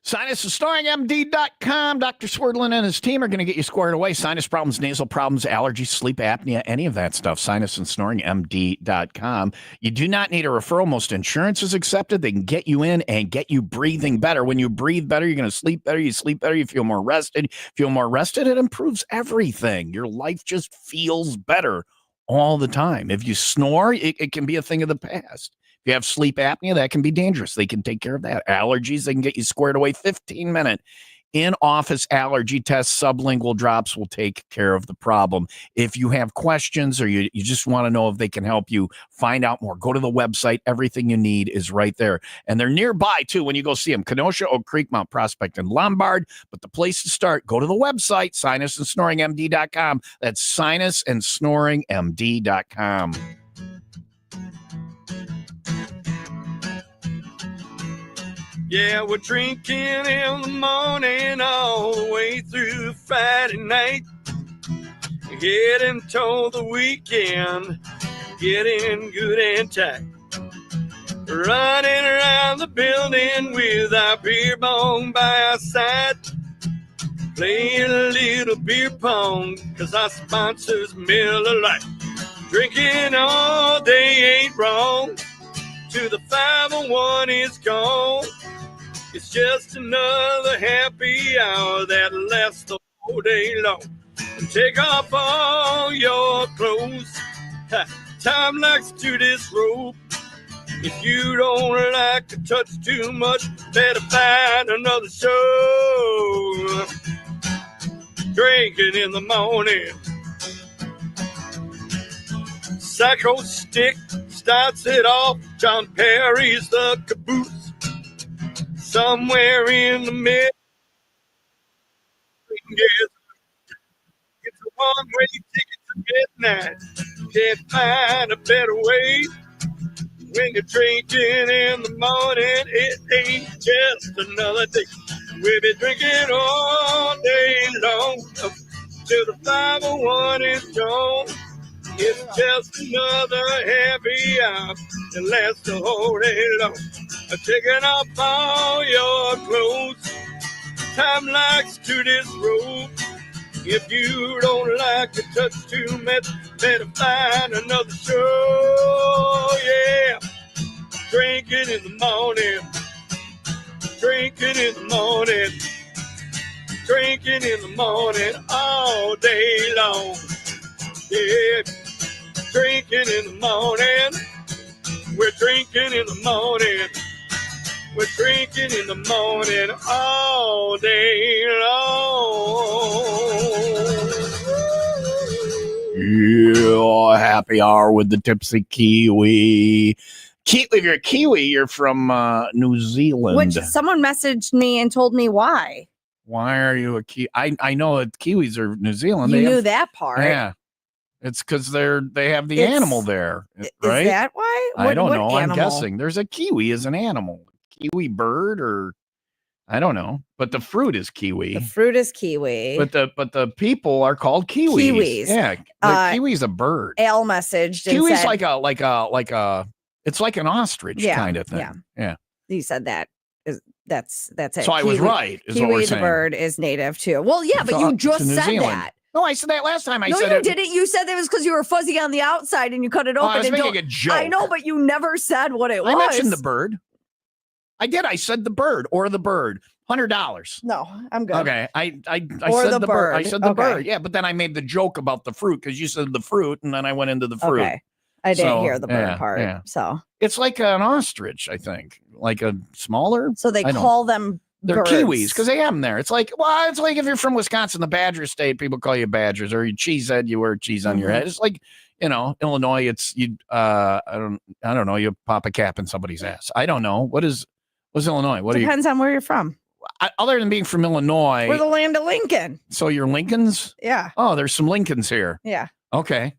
SinusandSnoringMD.com. Dr. Swerdlin and his team are going to get you squared away. Sinus problems, nasal problems, allergies, sleep apnea, any of that stuff. SinusandSnoringMD.com. You do not need a referral. Most insurance is accepted. They can get you in and get you breathing better. When you breathe better, you're going to sleep better. You sleep better. You feel more rested. Feel more rested. It improves everything. Your life just feels better all the time. If you snore, it can be a thing of the past. If you have sleep apnea, that can be dangerous. They can take care of that. Allergies, they can get you squared away. 15-minute in-office allergy test, sublingual drops will take care of the problem. If you have questions or you just want to know if they can help you find out more, go to the website. Everything you need is right there. And they're nearby, too, when you go see them. Kenosha, Oak Creek, Mount Prospect, and Lombard. But the place to start, go to the website, SinusandSnoringMD.com. That's SinusandSnoringMD.com. Yeah, we're drinking in the morning all the way through Friday night. Heading toward the weekend, getting good and tight. Running around the building with our beer bong by our side. Playing a little beer pong, cause our sponsor's Miller Lite. Drinking all day ain't wrong, till the 501 is gone. It's just another happy hour that lasts the whole day long. And take off all your clothes. Time likes to disrobe. If you don't like to touch too much, better find another show. Drinking in the morning. Psycho Stick starts it off. John Perry's the caboose. Somewhere in the middle, it's a one-way ticket to midnight. Can't find a better way. When you're drinking in the morning, it ain't just another day. We'll be drinking all day long till the 501 is gone. It's just another happy hour that lasts the whole day long. Taking off all your clothes. Time likes to disrobe. If you don't like to touch too much, better find another show. Yeah, drinking in the morning. Drinking in the morning. Drinking in the morning all day long. Yeah, drinking in the morning. We're drinking in the morning. We're drinking in the morning all day long. Yeah, happy hour with the Tipsy Kiwi. If you're a Kiwi, you're from New Zealand. Which someone messaged me and told me why. Why are you a Kiwi? I know that Kiwis are New Zealand. You knew that part. Yeah. It's because they have the animal there, right? Is that why? I don't know. Animal? I'm guessing. There's a kiwi as an animal. Kiwi bird or I don't know. But the fruit is kiwi. The fruit is kiwi. But the people are called kiwis. Kiwis. Yeah. The kiwi's a bird. Al messaged and Kiwi's said, like a it's like an ostrich kind of thing. Yeah. He said that's it. So I was right, is what we're Kiwi saying. the bird is native too. Well, yeah, but you just said that. No, I said that last time. No, you didn't. You said that was because you were fuzzy on the outside and you cut it open. I was making a joke. I know, but you never said what it was. I mentioned the bird. I did. I said the bird or the bird. $100. No, I'm good. Okay. I or said the bird. I said the bird. Yeah, but then I made the joke about the fruit because you said the fruit, and then I went into the fruit. Okay. I didn't hear the bird part. Yeah. So it's like an ostrich, I think. Like a smaller. So they call them They're birds. Kiwis because they have them there. It's like if you're from Wisconsin, the Badger State, people call you Badgers, or you cheesehead, you wear cheese on your head. It's like, Illinois, it's I don't know, you pop a cap in somebody's ass. I don't know. What's Illinois? Depends on where you're from. Other than being from Illinois. We're the land of Lincoln. So you're Lincolns? Yeah. Oh, there's some Lincolns here. Yeah. Okay.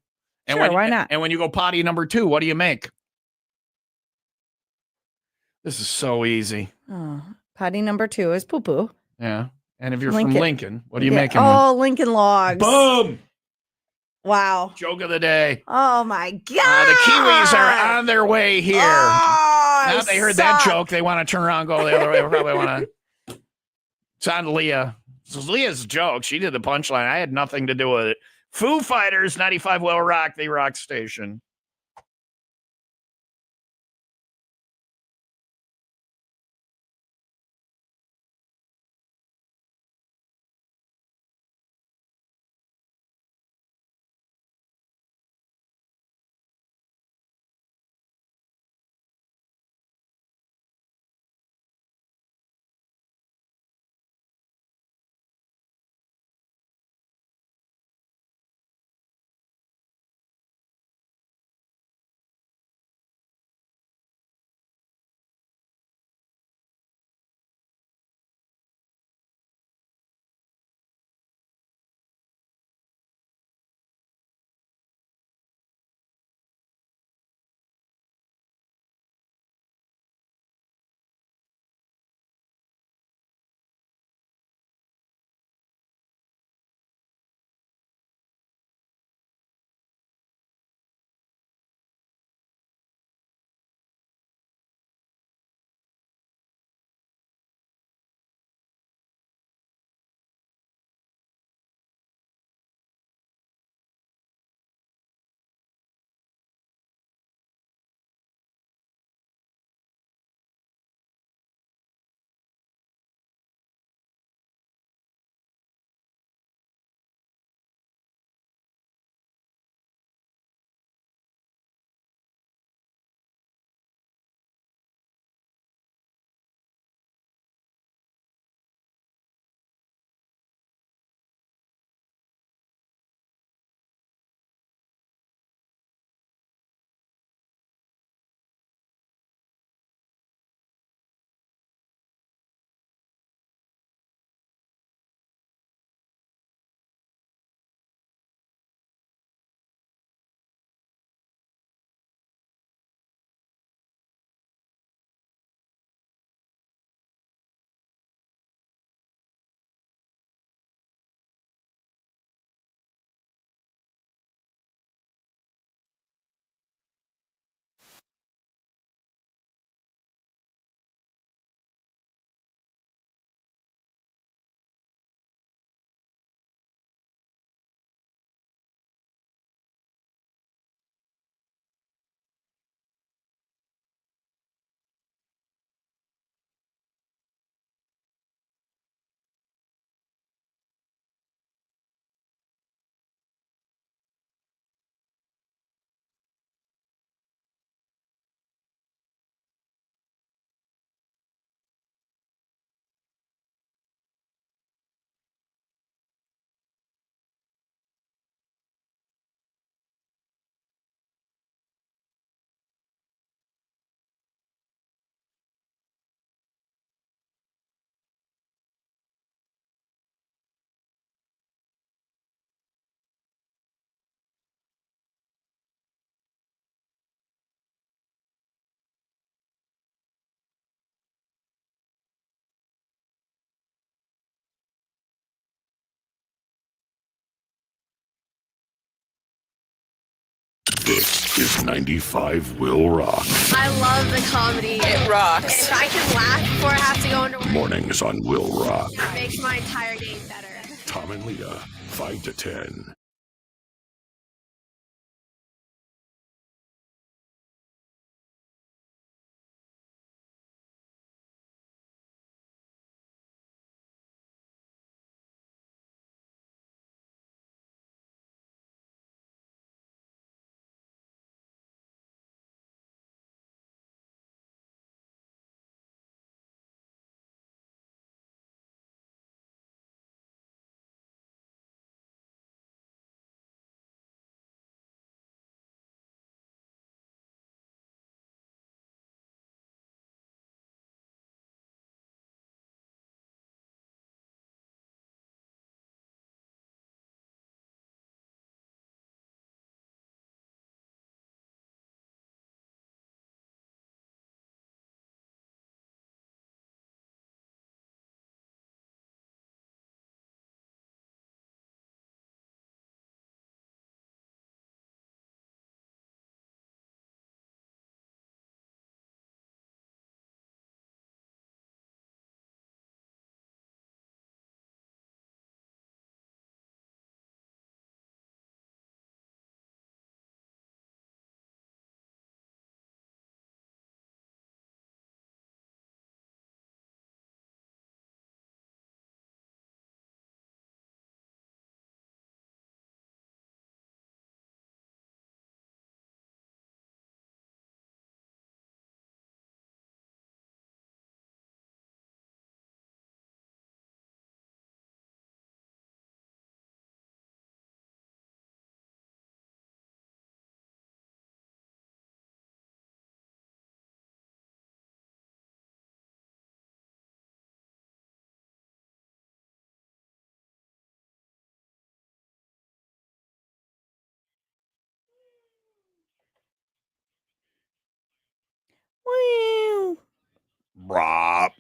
And sure, why not? And when you go potty number 2, what do you make? This is so easy. Oh, potty number 2 is poo-poo. Yeah. And if you're from Lincoln, what do you make? Oh, Lincoln logs. Boom. Wow. Joke of the day. Oh, my God. The Kiwis are on their way here. Oh, now they heard that joke. They want to turn around and go the other way. They probably want to. It's on Leah. This is Leah's joke. She did the punchline. I had nothing to do with it. Foo Fighters, 95 Will Rock, the rock station. This is 95 Will Rock. I love the comedy. It rocks. If I can laugh before I have to go into work, Mornings on Will Rock. it makes my entire day better. Tom and Leah, 5 to 10. Rob.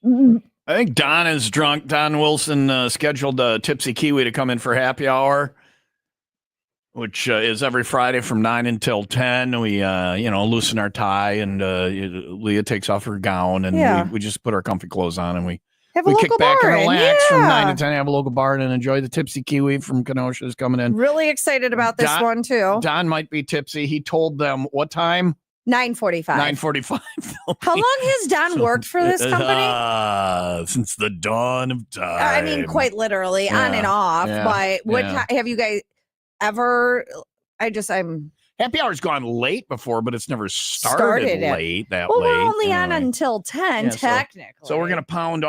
Mm. I think Don is drunk. Don Wilson scheduled Tipsy Kiwi to come in for happy hour, which is every Friday from 9 until 10. We, loosen our tie, and Leah takes off her gown, and we just put our comfy clothes on, and we Have a local kick back bar and in. relax from 9 Yeah. to 10, have a local bar, and enjoy the Tipsy Kiwi from Kenosha is coming in. Really excited about this one, too. Don might be tipsy. He told them what time? 9:45. 9:45. How long has Don worked for this company? Since the dawn of time. I mean, quite literally, on and off. But what have you guys ever? I'm Happy hour's gone late before, but it's never started late. Late. We're only on until 10, technically. So we're gonna pound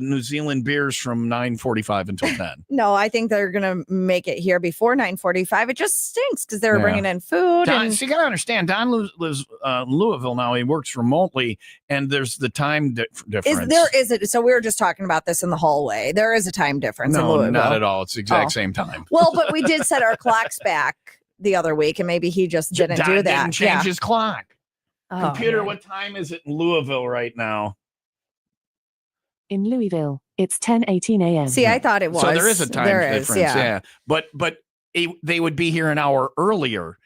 New Zealand beers from 9:45 until 10. No, I think they're gonna make it here before 9:45. It just stinks because they're bringing in food. So you gotta understand, Don lives in Louisville now. He works remotely, and there's the time difference. Is it? So we were just talking about this in the hallway. There is a time difference in Louisville. No, not at all. It's the exact same time. Well, but we did set our clocks back the other week, and maybe he just didn't do that. Didn't change his clock. Oh, Computer, man. what time is it in Louisville right now? In Louisville, it's 10:18 a.m. See, I thought it was. So there is a time difference. Yeah. But they would be here an hour earlier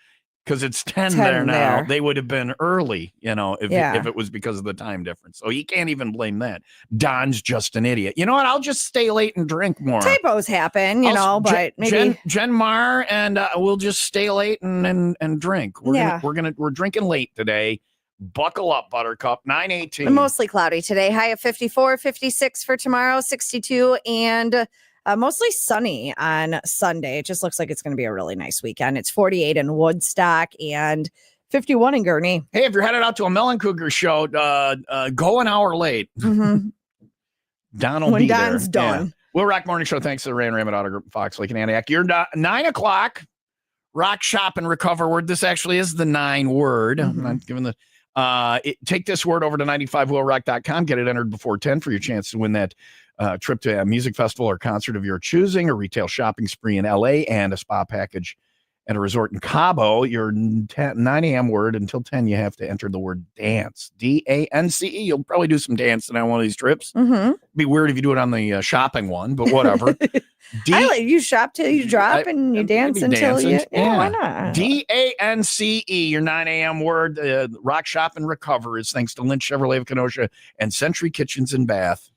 because it's 10 there now. there. They would have been early, if it was because of the time difference. So you can't even blame that. Don's just an idiot. You know what? I'll just stay late and drink more. Typos happen, but maybe Jen Mar and we'll just stay late and drink. We're drinking late today. Buckle up, Buttercup. 9:18. Mostly cloudy today. High of 54, 56 for tomorrow, 62, and mostly sunny on Sunday. It just looks like it's going to be a really nice weekend. It's 48 in Woodstock and 51 in Gurnee. Hey, if you're headed out to a Cougar show, go an hour late. Mm-hmm. Don will when be Don's there. done. Yeah. Will Rock Morning Show. Thanks to the Ray Raymond Auto Group, Fox Lake and Antioch. You're 9 o'clock. Rock, shop, and recover word. This actually is the 9 word. Mm-hmm. I'm not giving the. Take this word over to 95wheelrock.com. Get it entered before 10 for your chance to win that trip to a music festival or concert of your choosing, a retail shopping spree in LA, and a spa package at a resort in Cabo. Your 9 a.m. word until 10, you have to enter the word dance. DANCE. You'll probably do some dancing on one of these trips. Mm-hmm. Be weird if you do it on the shopping one, but whatever. I let you shop till you drop and you dance until you. Yeah, why not? DANCE, your 9 a.m. word. Rock, shop, and recover is thanks to Lynch Chevrolet of Kenosha and Century Kitchens and Bath.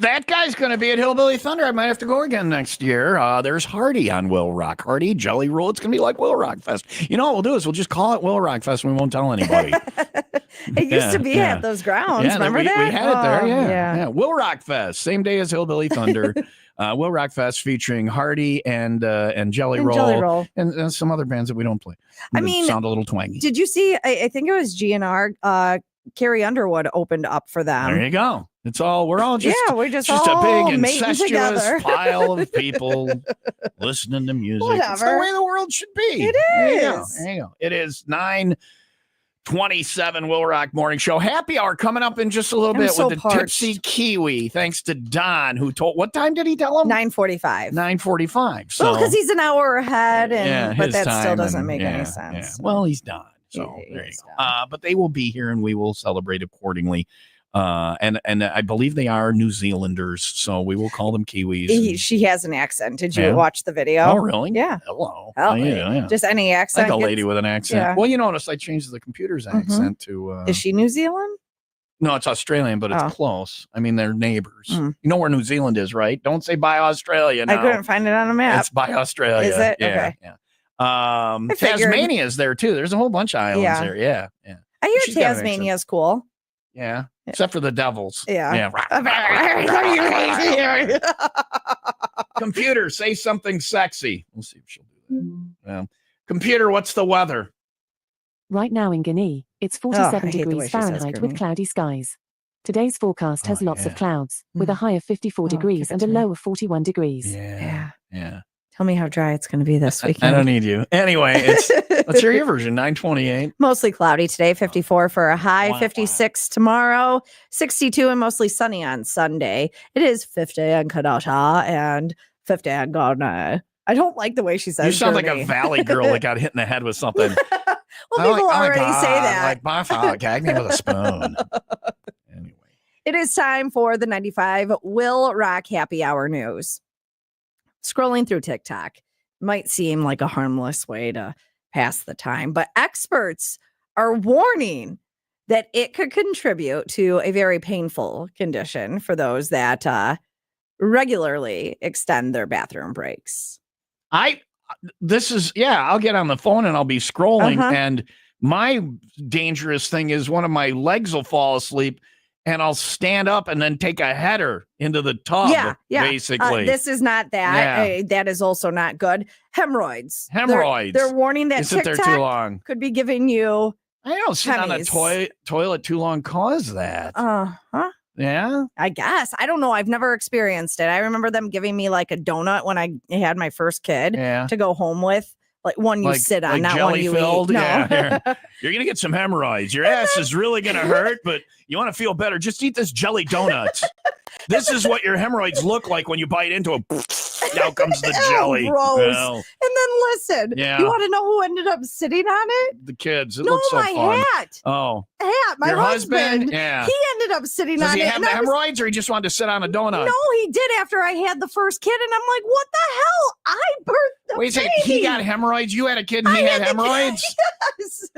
That guy's going to be at Hillbilly Thunder. I might have to go again next year. There's Hardy on Will Rock. Hardy, Jelly Roll. It's going to be like Will Rock Fest. You know what we'll do is we'll just call it Will Rock Fest and we won't tell anybody. It used to be at those grounds. Yeah, Remember we that? had it there. Oh, Yeah. Will Rock Fest. Same day as Hillbilly Thunder. Will Rock Fest featuring Hardy and Jelly Roll. And some other bands that we don't play. I mean, sound a little twangy. Did you see? I think it was GNR. Carrie Underwood opened up for them. There you go. We're all just we're just a all big mating incestuous together. pile of people listening to music. Whatever. It's the way the world should be. It is. There you go. It is 9:27 Will Rock Morning Show. Happy hour coming up in just a little bit with the Tipsy Kiwi. Thanks to Don, who told. What time did he tell him? 9:45. 9:45. So, because he's an hour ahead, but that still doesn't make any sense. Yeah. Well, he's Don. So there you go. But they will be here, and we will celebrate accordingly. And I believe they are New Zealanders, so we will call them Kiwis. She has an accent. Did you watch the video? Oh, really? Yeah. Hello. Yeah. Just any accent. Like a lady with an accent. Yeah. Well, you notice I changed the computer's accent to. Is she New Zealand? No, it's Australian, but it's close. I mean, they're neighbors. You know where New Zealand is, right? Don't say by Australia now. I couldn't find it on a map. It's by Australia. Is it? Yeah, Okay. Yeah. Tasmania is there too. There's a whole bunch of islands there. Yeah. I hear Tasmania's cool. Yeah. Except for the devils. Yeah. Computer, say something sexy. We'll see if she'll do that. Computer, what's the weather? Right now in Guinea, it's 47 degrees Fahrenheit with cloudy skies. Today's forecast has lots of clouds, with a high of 54 degrees and a low of 41 degrees. Yeah. Tell me how dry it's going to be this weekend. I don't need you. Anyway, let's hear your version. 9:28. Mostly cloudy today, 54 for a high, 56 tomorrow, 62 and mostly sunny on Sunday. It is 50 in Kenosha and 50 in Ghana. I don't like the way she says You sound Journey. like a valley girl that got hit in the head with something. People already say that. Like my father gagged me with a spoon. Anyway. It is time for the 95 Will Rock Happy Hour news. Scrolling through TikTok might seem like a harmless way to pass the time, but experts are warning that it could contribute to a very painful condition for those that regularly extend their bathroom breaks. I'll get on the phone and I'll be scrolling, and my dangerous thing is one of my legs will fall asleep and I'll stand up and then take a header into the tub. Basically. This is not that. That is also not good. Hemorrhoids. Hemorrhoids. They're warning that sit there too long. Could be giving you. I don't sit on a toilet too long cause that. Yeah. I guess. I don't know. I've never experienced it. I remember them giving me like a donut when I had my first kid to go home with. Like one you sit on, not one you eat. No. Yeah, you're going to get some hemorrhoids. Your ass is really going to hurt, but you want to feel better. Just eat this jelly donuts. This is what your hemorrhoids look like when you bite into it. Out comes the jelly. Gross. Well, and then listen, you want to know who ended up sitting on it? The kids. It looks so fun. My hat. Oh. Hat. My husband. Yeah. He ended up sitting on it. Does he have the hemorrhoids or he just wanted to sit on a donut? No, he did after I had the first kid. And I'm like, what the hell? I birthed the Wait a second. He got hemorrhoids? You had a kid and he had hemorrhoids? Yes.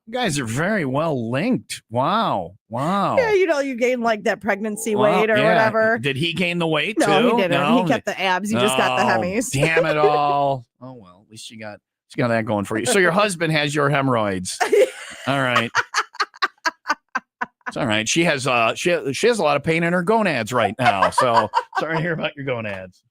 You guys are very well linked. Wow. Yeah, you gain like that pregnancy weight or whatever. Did he gain the weight too? No, he didn't. No? He kept the abs. He just got the hemis. Damn it all. Oh, well, at least you got that going for you. So your husband has your hemorrhoids. All right. It's all right. She has she has a lot of pain in her gonads right now. So sorry to hear about your gonads.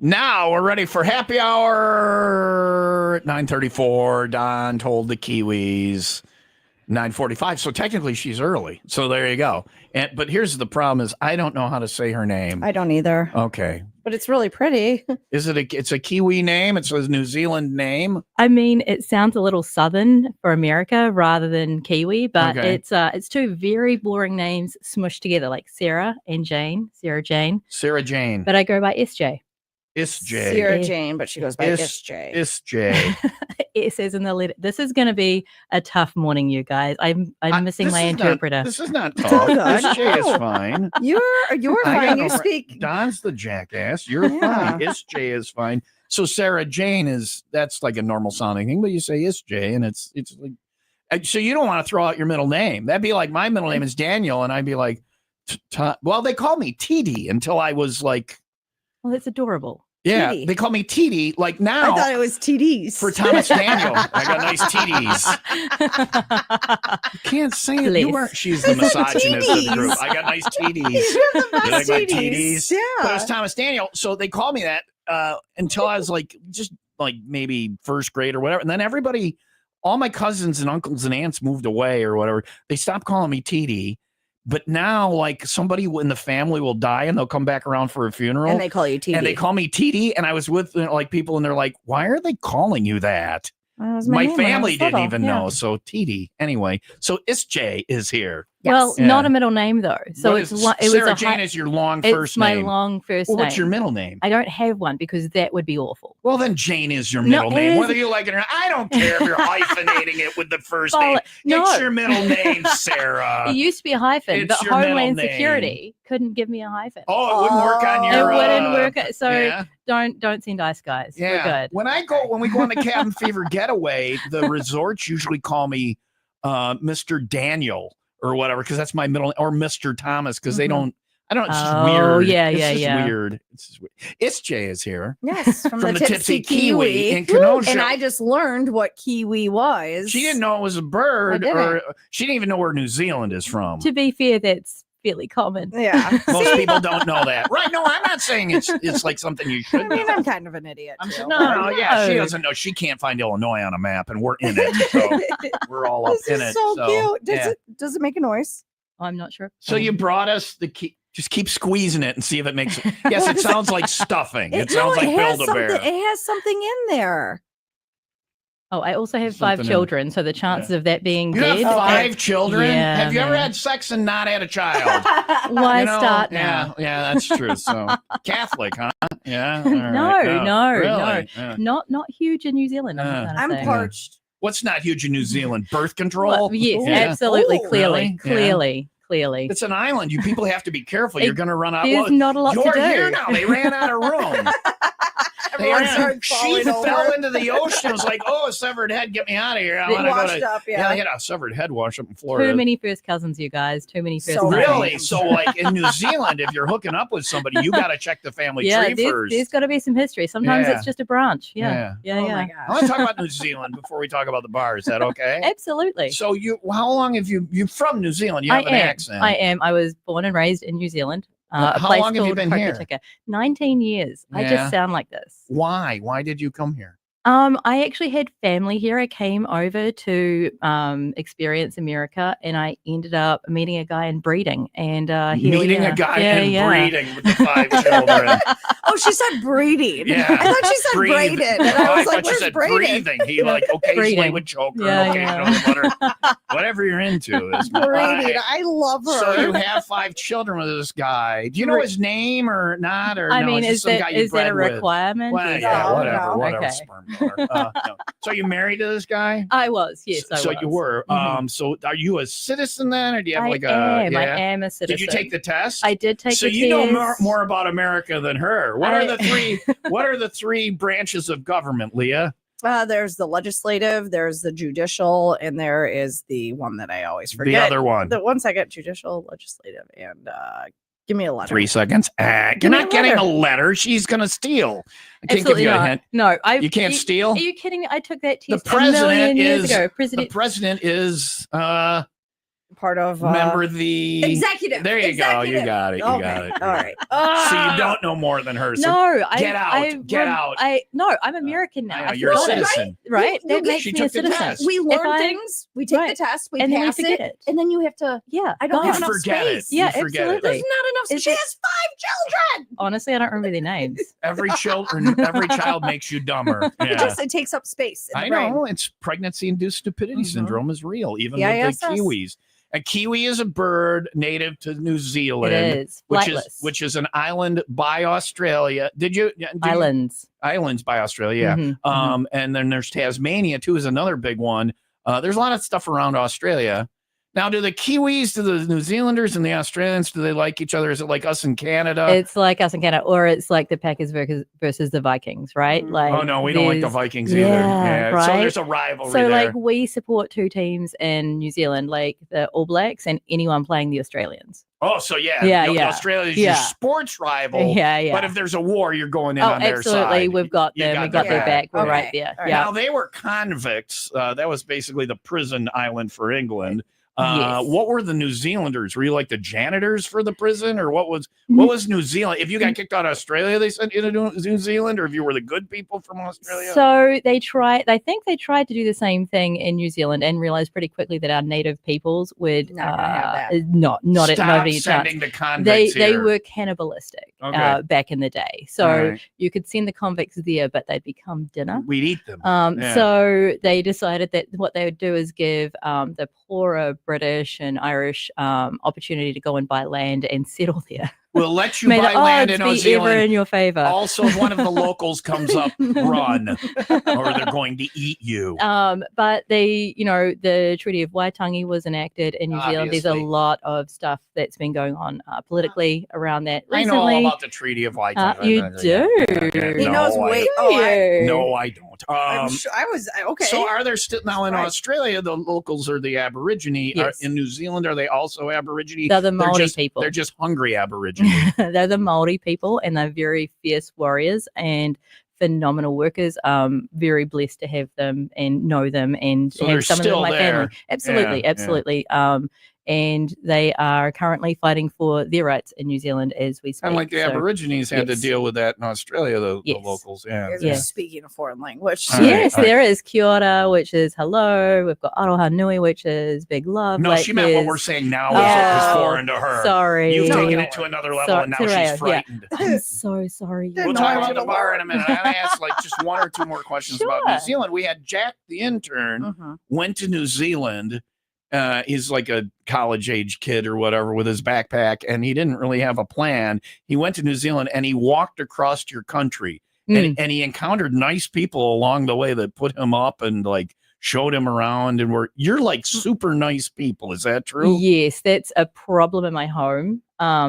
Now we're ready for happy hour at 9:34. Don told the Kiwis 9:45. So technically she's early. So there you go. But here's the problem is I don't know how to say her name. I don't either. Okay. But it's really pretty. Is it it's a Kiwi name? It's a New Zealand name. I mean, it sounds a little southern for America rather than Kiwi, but it's two very boring names smushed together, like Sarah and Jane. Sarah Jane. Sarah Jane. But I go by SJ. SJ. Sarah Jane, but she goes by SJ. SJ. It says in the letter. This is going to be a tough morning, you guys. I'm missing my interpreter. This is not tough. SJ is fine. You're fine. You speak. Don's the jackass. You're fine. SJ is fine. So Sarah Jane that's like a normal sounding thing, but you say SJ, and it's like. So you don't want to throw out your middle name. That'd be like my middle name is Daniel, and I'd be like, well, they called me TD until I was like. Well, it's adorable. Yeah, TD. they call me TD. Like now, I thought it was TDs for Thomas Daniel. I got nice TDs. You can't say it. You weren't. She's the misogynist of the group. I got nice TDs. You like my TDs? Yeah. But it was Thomas Daniel. So they called me that until I was like just like maybe first grade or whatever. And then everybody, all my cousins and uncles and aunts moved away or whatever. They stopped calling me TD. But now, like, somebody in the family will die and they'll come back around for a funeral. And they call you TD. And they call me TD. And I was with, like, people and they're like, why are they calling you that? My family didn't even know. So TD. Anyway, so SJ is here. Yes. Well, not a middle name, though. So Sarah Jane is your long first name. It's my long first name. What's your middle name? I don't have one because that would be awful. Well, then Jane is your middle name. Whether you like it or not, I don't care if you're hyphenating it with the first name. It's your middle name, Sarah. It used to be a hyphen, but your Homeland Security couldn't give me a hyphen. Oh, it wouldn't work on your. It wouldn't work. So don't send ice, guys. Yeah. We're good. When we go on the Cabin Fever getaway, the resorts usually call me Mr. Daniel or whatever, because that's my middle, or Mr. Thomas, because they don't. I don't. It's just weird. Oh, It's just weird. It's just weird. SJ is here. Yes, from the Tipsy Kiwi in Kenosha. And I just learned what kiwi was. She didn't know it was a bird, or she didn't even know where New Zealand is from. To be fair, that's fairly common. Yeah. Most people don't know that. Right. No, I'm not saying it's like something you should know. I mean, I'm kind of an idiot. Too. No, she doesn't know. She can't find Illinois on a map, and we're in it. So we're all up in it. So cute. Does it make a noise? I'm not sure. So you brought us the key. Just keep squeezing it and see if it makes it. Yes, it sounds like stuffing. It sounds like Build-A-Bear. It has something in there. Oh, I also have 5 children, so the chances of that being you dead. You have 5 children? Yeah, have you ever had sex and not had a child? Why start now? Yeah, that's true. So Catholic, huh? Yeah. No, really? Not huge in New Zealand. I'm parched. What's not huge in New Zealand? Birth control? Well, yes, absolutely. Clearly. Really? Clearly. It's an island. You people have to be careful. You're going to run out. There's not a lot to do. You're here now. They ran out of room. She fell into the ocean. It was like, oh, a severed head. Get me out of here. I want to go to. Yeah, they had a severed head wash up in Florida. Too many first cousins, you guys. Too many first cousins. Really? So, like in New Zealand, if you're hooking up with somebody, you got to check the family tree first. There's got to be some history. Sometimes it's just a branch. Yeah. Oh my gosh. I want to talk about New Zealand before we talk about the bar. Is that okay? Absolutely. So, how long have you're from New Zealand? You have an accent. I am. I was born and raised in New Zealand. How long have you been here? 19 years. I just sound like this. Why? Why did you come here? I actually had family here. I came over to experience America, and I ended up meeting a guy and breeding. And meeting a guy and breeding with the 5 children. Oh, she said breeding. Yeah, I thought she said braided. And I was like, "Where's braided?" Breathing. He like occasionally would choke her, occasionally whatever you're into is braiding. I love her. So you have 5 children with this guy. Do you know his name or not? Or I mean, is that a requirement? Well, yeah, whatever. Okay. Sperm donor. No. So you married to this guy? I was, yes. So you were. So are you a citizen then, or do you have I am a citizen. Did you take the test? I did take the test. So you know more about America than her. What are the 3 branches of government, Leah? There's the legislative, there's the judicial, and there is the one that I always forget. The other one. The 1 second, judicial, legislative, and give me a letter. 3 seconds. You're not getting a letter. She's going to steal. I can't Absolutely give you not. a hint. No, you can't steal? Are you kidding me? I took that test the president a million years ago. The president is part of Remember the executive. There you go. You Executive. got it. You Okay. got it. All right. So you don't know more than her. So No, get out. Get out. No, I'm American now. I know, I you're a forgot it, citizen. right? You That get- makes She me a took the citizen. test. We learn I- things. We take the Right. test. We And then we pass forget it. and then you have to. Yeah, I don't gone. have You enough forget it. space. Yeah, You forget it. absolutely. There's not enough. Is She it- has 5 children. Honestly, I don't remember their names. Every child makes you dumber. Yeah. It takes up space. In the I brain. know. It's pregnancy-induced stupidity Mhm. syndrome is real, even PISS. with the kiwis. A kiwi is a bird native to New Zealand, It is which is an island by Australia. Islands. Islands by Australia. Yeah. Mhm, And then there's Tasmania too, is another big one. There's a lot of stuff around Australia. Now, do the Kiwis, do the New Zealanders and the Australians, do they like each other? Is it like us in Canada? It's like us in Canada, or it's like the Packers versus the Vikings, right? Like, Oh no, we don't like the there's- Vikings either. Yeah, So right? there's a rivalry So there. like we support two teams in New Zealand, like the All Blacks and anyone playing the Australians. Oh, so yeah, Yeah. Australia is your Yeah. sports rival. Yeah. But if there's a war, you're going in Oh, on their absolutely. side. We've got You them. got We got their their back. We're Okay. right there. All right. Yeah. Now they were convicts. That was basically the prison island for England. Yes. What were the New Zealanders? Were you like the janitors for the prison, or what was New Zealand? If you got kicked out of Australia, they sent you to New Zealand, or if you were the good people from Australia? So they tried. I think they tried to do the same thing in New Zealand and realized pretty quickly that our native peoples would Not gonna have that. not Stop nobody sending the convicts they here. were cannibalistic Okay. back in the day. So All right. you could send the convicts there, but they'd become dinner. We'd eat them. Yeah. So they decided that what they would do is give the poorer British and Irish opportunity to go and buy land and settle there. We'll let you May buy the land odds in New be ever Zealand. in your favor. Also, if one of the locals comes up, run, or they're going to eat you. But the Treaty of Waitangi was enacted in New Zealand. There's a Obviously. lot of stuff that's been going on politically around that I recently. know all about the Treaty of Waitangi. You do. He No, knows I way. don't. No, I don't. I'm sure, I was okay. So are there still now in Right. Australia? The locals are the Aborigine. Yes. In New Zealand, are they also Aborigine? They're the Maori people. They're just hungry Aborigine. They're the Maori people, and they're very fierce warriors and phenomenal workers. Very blessed to have them and know them, and So they're have some of them still in my there. family. Absolutely, Yeah, absolutely. And they are currently fighting for their rights in New Zealand as we speak. Kind of like the So, Aborigines had to yes. deal with that in Australia. The Yes. locals, yeah. You're Yeah. speaking a foreign language. All right, Yes, all right. there is Kia ora, which is hello. We've got aroha nui, which is big love. No, like she meant what there's- we're saying now Oh, is foreign to her. Sorry. You've No, taken no. it to another level, So- and now Soraya, she's yeah. frightened. I'm so sorry. Didn't We'll know talk I about should the have bar learned. in a minute. I asked like just one or two more questions about New Sure. Zealand. We had Jack the intern Mhm. went to New Zealand. He's like a college age kid or whatever with his backpack, and he didn't really have a plan. He went to New Zealand and he walked across your country, Mm. and he encountered nice people along the way that put him up and like showed him around. And you're like super nice people. Is that true? Yes, that's a problem in my home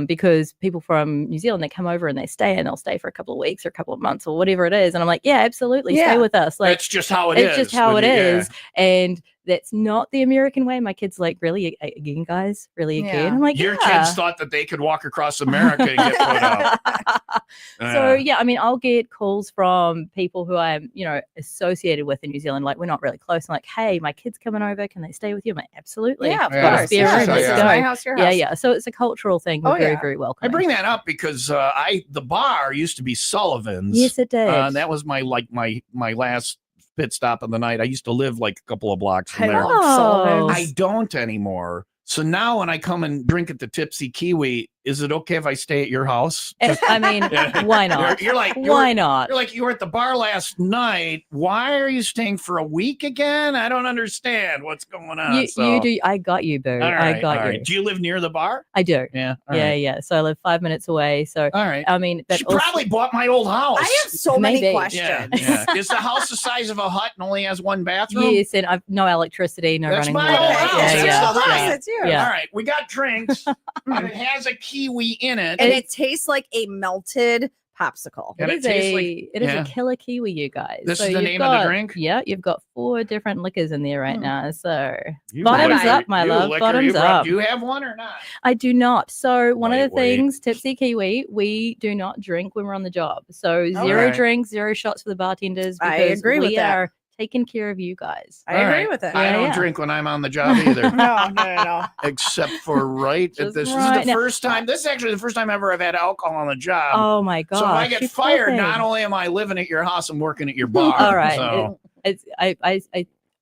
because people from New Zealand, they come over and they stay, and they'll stay for a couple of weeks or a couple of months or whatever it is. And I'm like, yeah, absolutely, Yeah. stay with us. Like, That's just how it is. it's just how with it you, is. And that's not the American way. My kids like, really again, guys, really again. Yeah. I'm like, Your yeah. kids thought that they could walk across America and get put up. So yeah, I mean, I'll get calls from people who I'm, associated with in New Zealand. Like, we're not really close. I'm like, hey, my kid's coming over. Can they stay with you? I'm like, absolutely. Yeah, of Yeah. course. Spare Yeah, room, so, this yeah. is let's my go. house, your Yeah, house. yeah. So it's a cultural thing. We're Oh, very, yeah. very I welcoming. bring that up because the bar used to be Sullivan's. Yes, it did. That was my last pit stop of the night. I used to live like a couple of blocks from I there. love Sullivan's. I don't anymore. So now when I come and drink at the Tipsy Kiwi, is it okay if I stay at your house? I mean, why not? You're like, why not? You're like, you were at the bar last night. Why are you staying for a week again? I don't understand what's going on. You do. I got you, boo. All right, I got all you. right. Do you live near the bar? I do. Yeah. all Yeah, right. yeah. So I live 5 minutes away. So All right. I mean, that She also- probably bought my old house. I have so many Maybe. questions. Yeah, yeah. Is the house the size of a hut and only has one bathroom? yes, and I've no electricity, no That's running my water. old house. Yeah, That's yeah, the house. yeah. It's you. Yeah. All right, we got drinks, and it has a kiwi in it. And it tastes like a melted popsicle. And It it is tastes a like- it is yeah. a killer kiwi, you guys. This So is the you've name of the got- drink? Yeah, you've got 4 different liquors in there right Hmm. now. So You bottoms liquor- up, my you love. liquor, Bottoms you brought- up. Do you have one or not? I do not. So one of the Lightweight. things, Tipsy Kiwi, we do not drink when we're on the job. So All zero right. drinks, 0 shots for the bartenders. I Because agree with we that. are taking care of you guys. I agree with it. I don't Yeah. drink when I'm on the job either. No. Except for Just this is right the now. first time. This is actually the first time ever I've had alcohol on the job. Oh my gosh. So if I get you poor fired, thing. not only am I living at your house, I'm working at your bar. All right. So,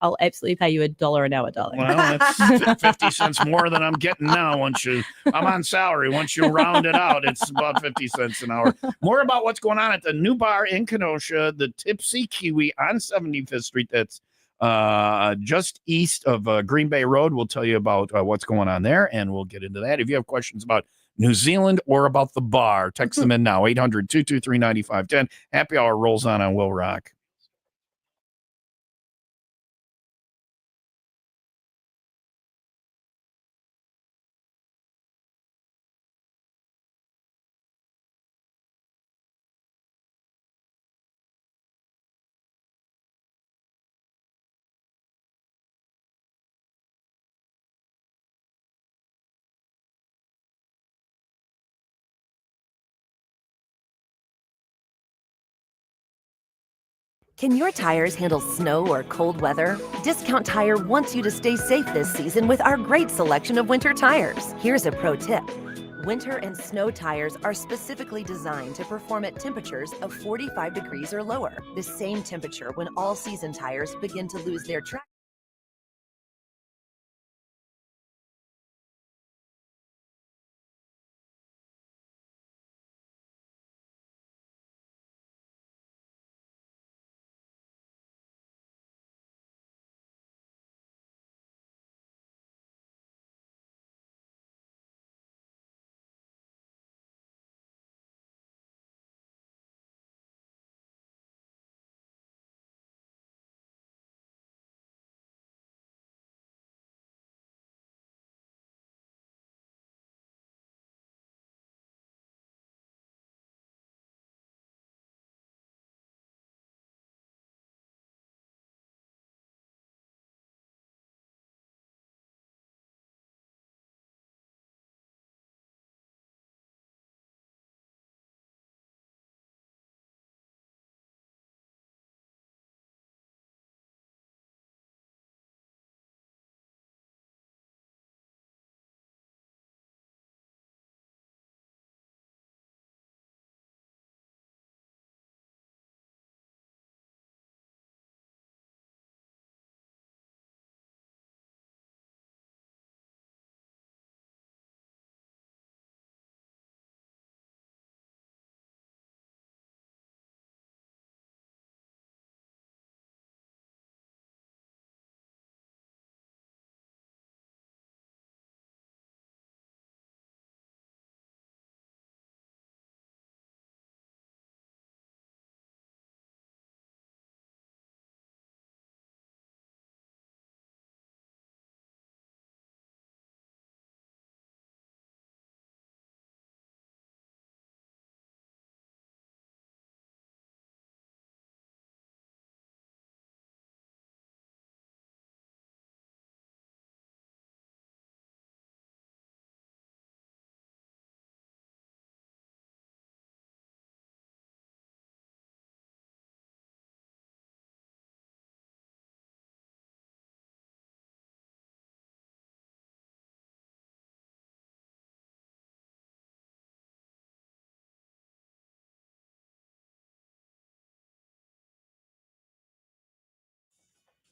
I'll absolutely pay you $1 an hour, darling. well, that's 50 cents more than I'm getting now. I'm on salary. Once you round it out, it's about 50 cents an hour. More about what's going on at the new bar in Kenosha, the Tipsy Kiwi on 75th Street. That's just east of Green Bay Road. We'll tell you about what's going on there, and we'll get into that. If you have questions about New Zealand or about the bar, text them in now, 800-223-9510. Happy Hour rolls on Will Rock. Can your tires handle snow or cold weather? Discount Tire wants you to stay safe this season with our great selection of winter tires. Here's a pro tip. Winter and snow tires are specifically designed to perform at temperatures of 45 degrees or lower, the same temperature when all-season tires begin to lose their traction.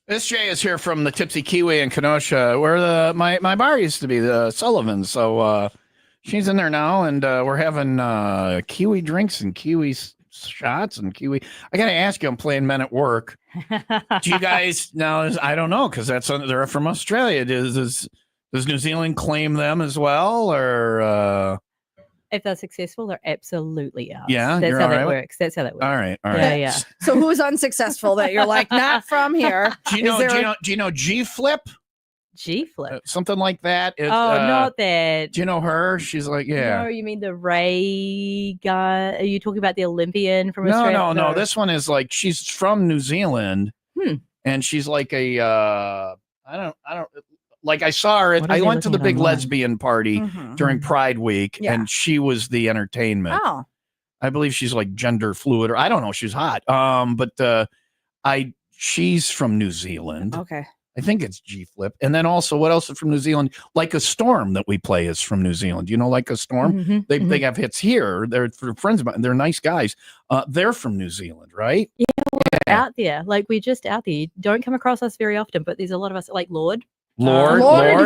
This Jay is here from the Tipsy Kiwi in Kenosha, where my bar used to be, the Sullivan. So she's in there now, and we're having kiwi drinks and kiwi shots and kiwi. I got to ask you, I'm playing Men at Work. Do you guys now? I don't know, because they're from Australia. Does New Zealand claim them as well, or? If they're successful, they're absolutely out. Yeah, that's you're how all that right with- works. That's how that works. All right. Yeah. So who's unsuccessful that you're like, not from here? Do you know G Flip? G Flip. Something like that. Not that. Do you know her? She's like, yeah. No, you mean the Ray guy? Are you talking about the Olympian from Australia? No. This one is like, she's from New Zealand, and she's like a I don't like, I saw her I went to the big lesbian party during Pride Week, and she was the entertainment. Oh, I believe she's like gender fluid, or I don't know. She's hot. But She's from New Zealand. Okay. I think it's G Flip. And then also, what else is from New Zealand? Like a Storm that we play is from New Zealand. You know, Like a Storm? They have hits here. They're for friends of mine. They're nice guys. They're from New Zealand, right? Yeah, we're out there. Like, we're just out there. You don't come across us very often, but there's a lot of us, like Lord. Lord,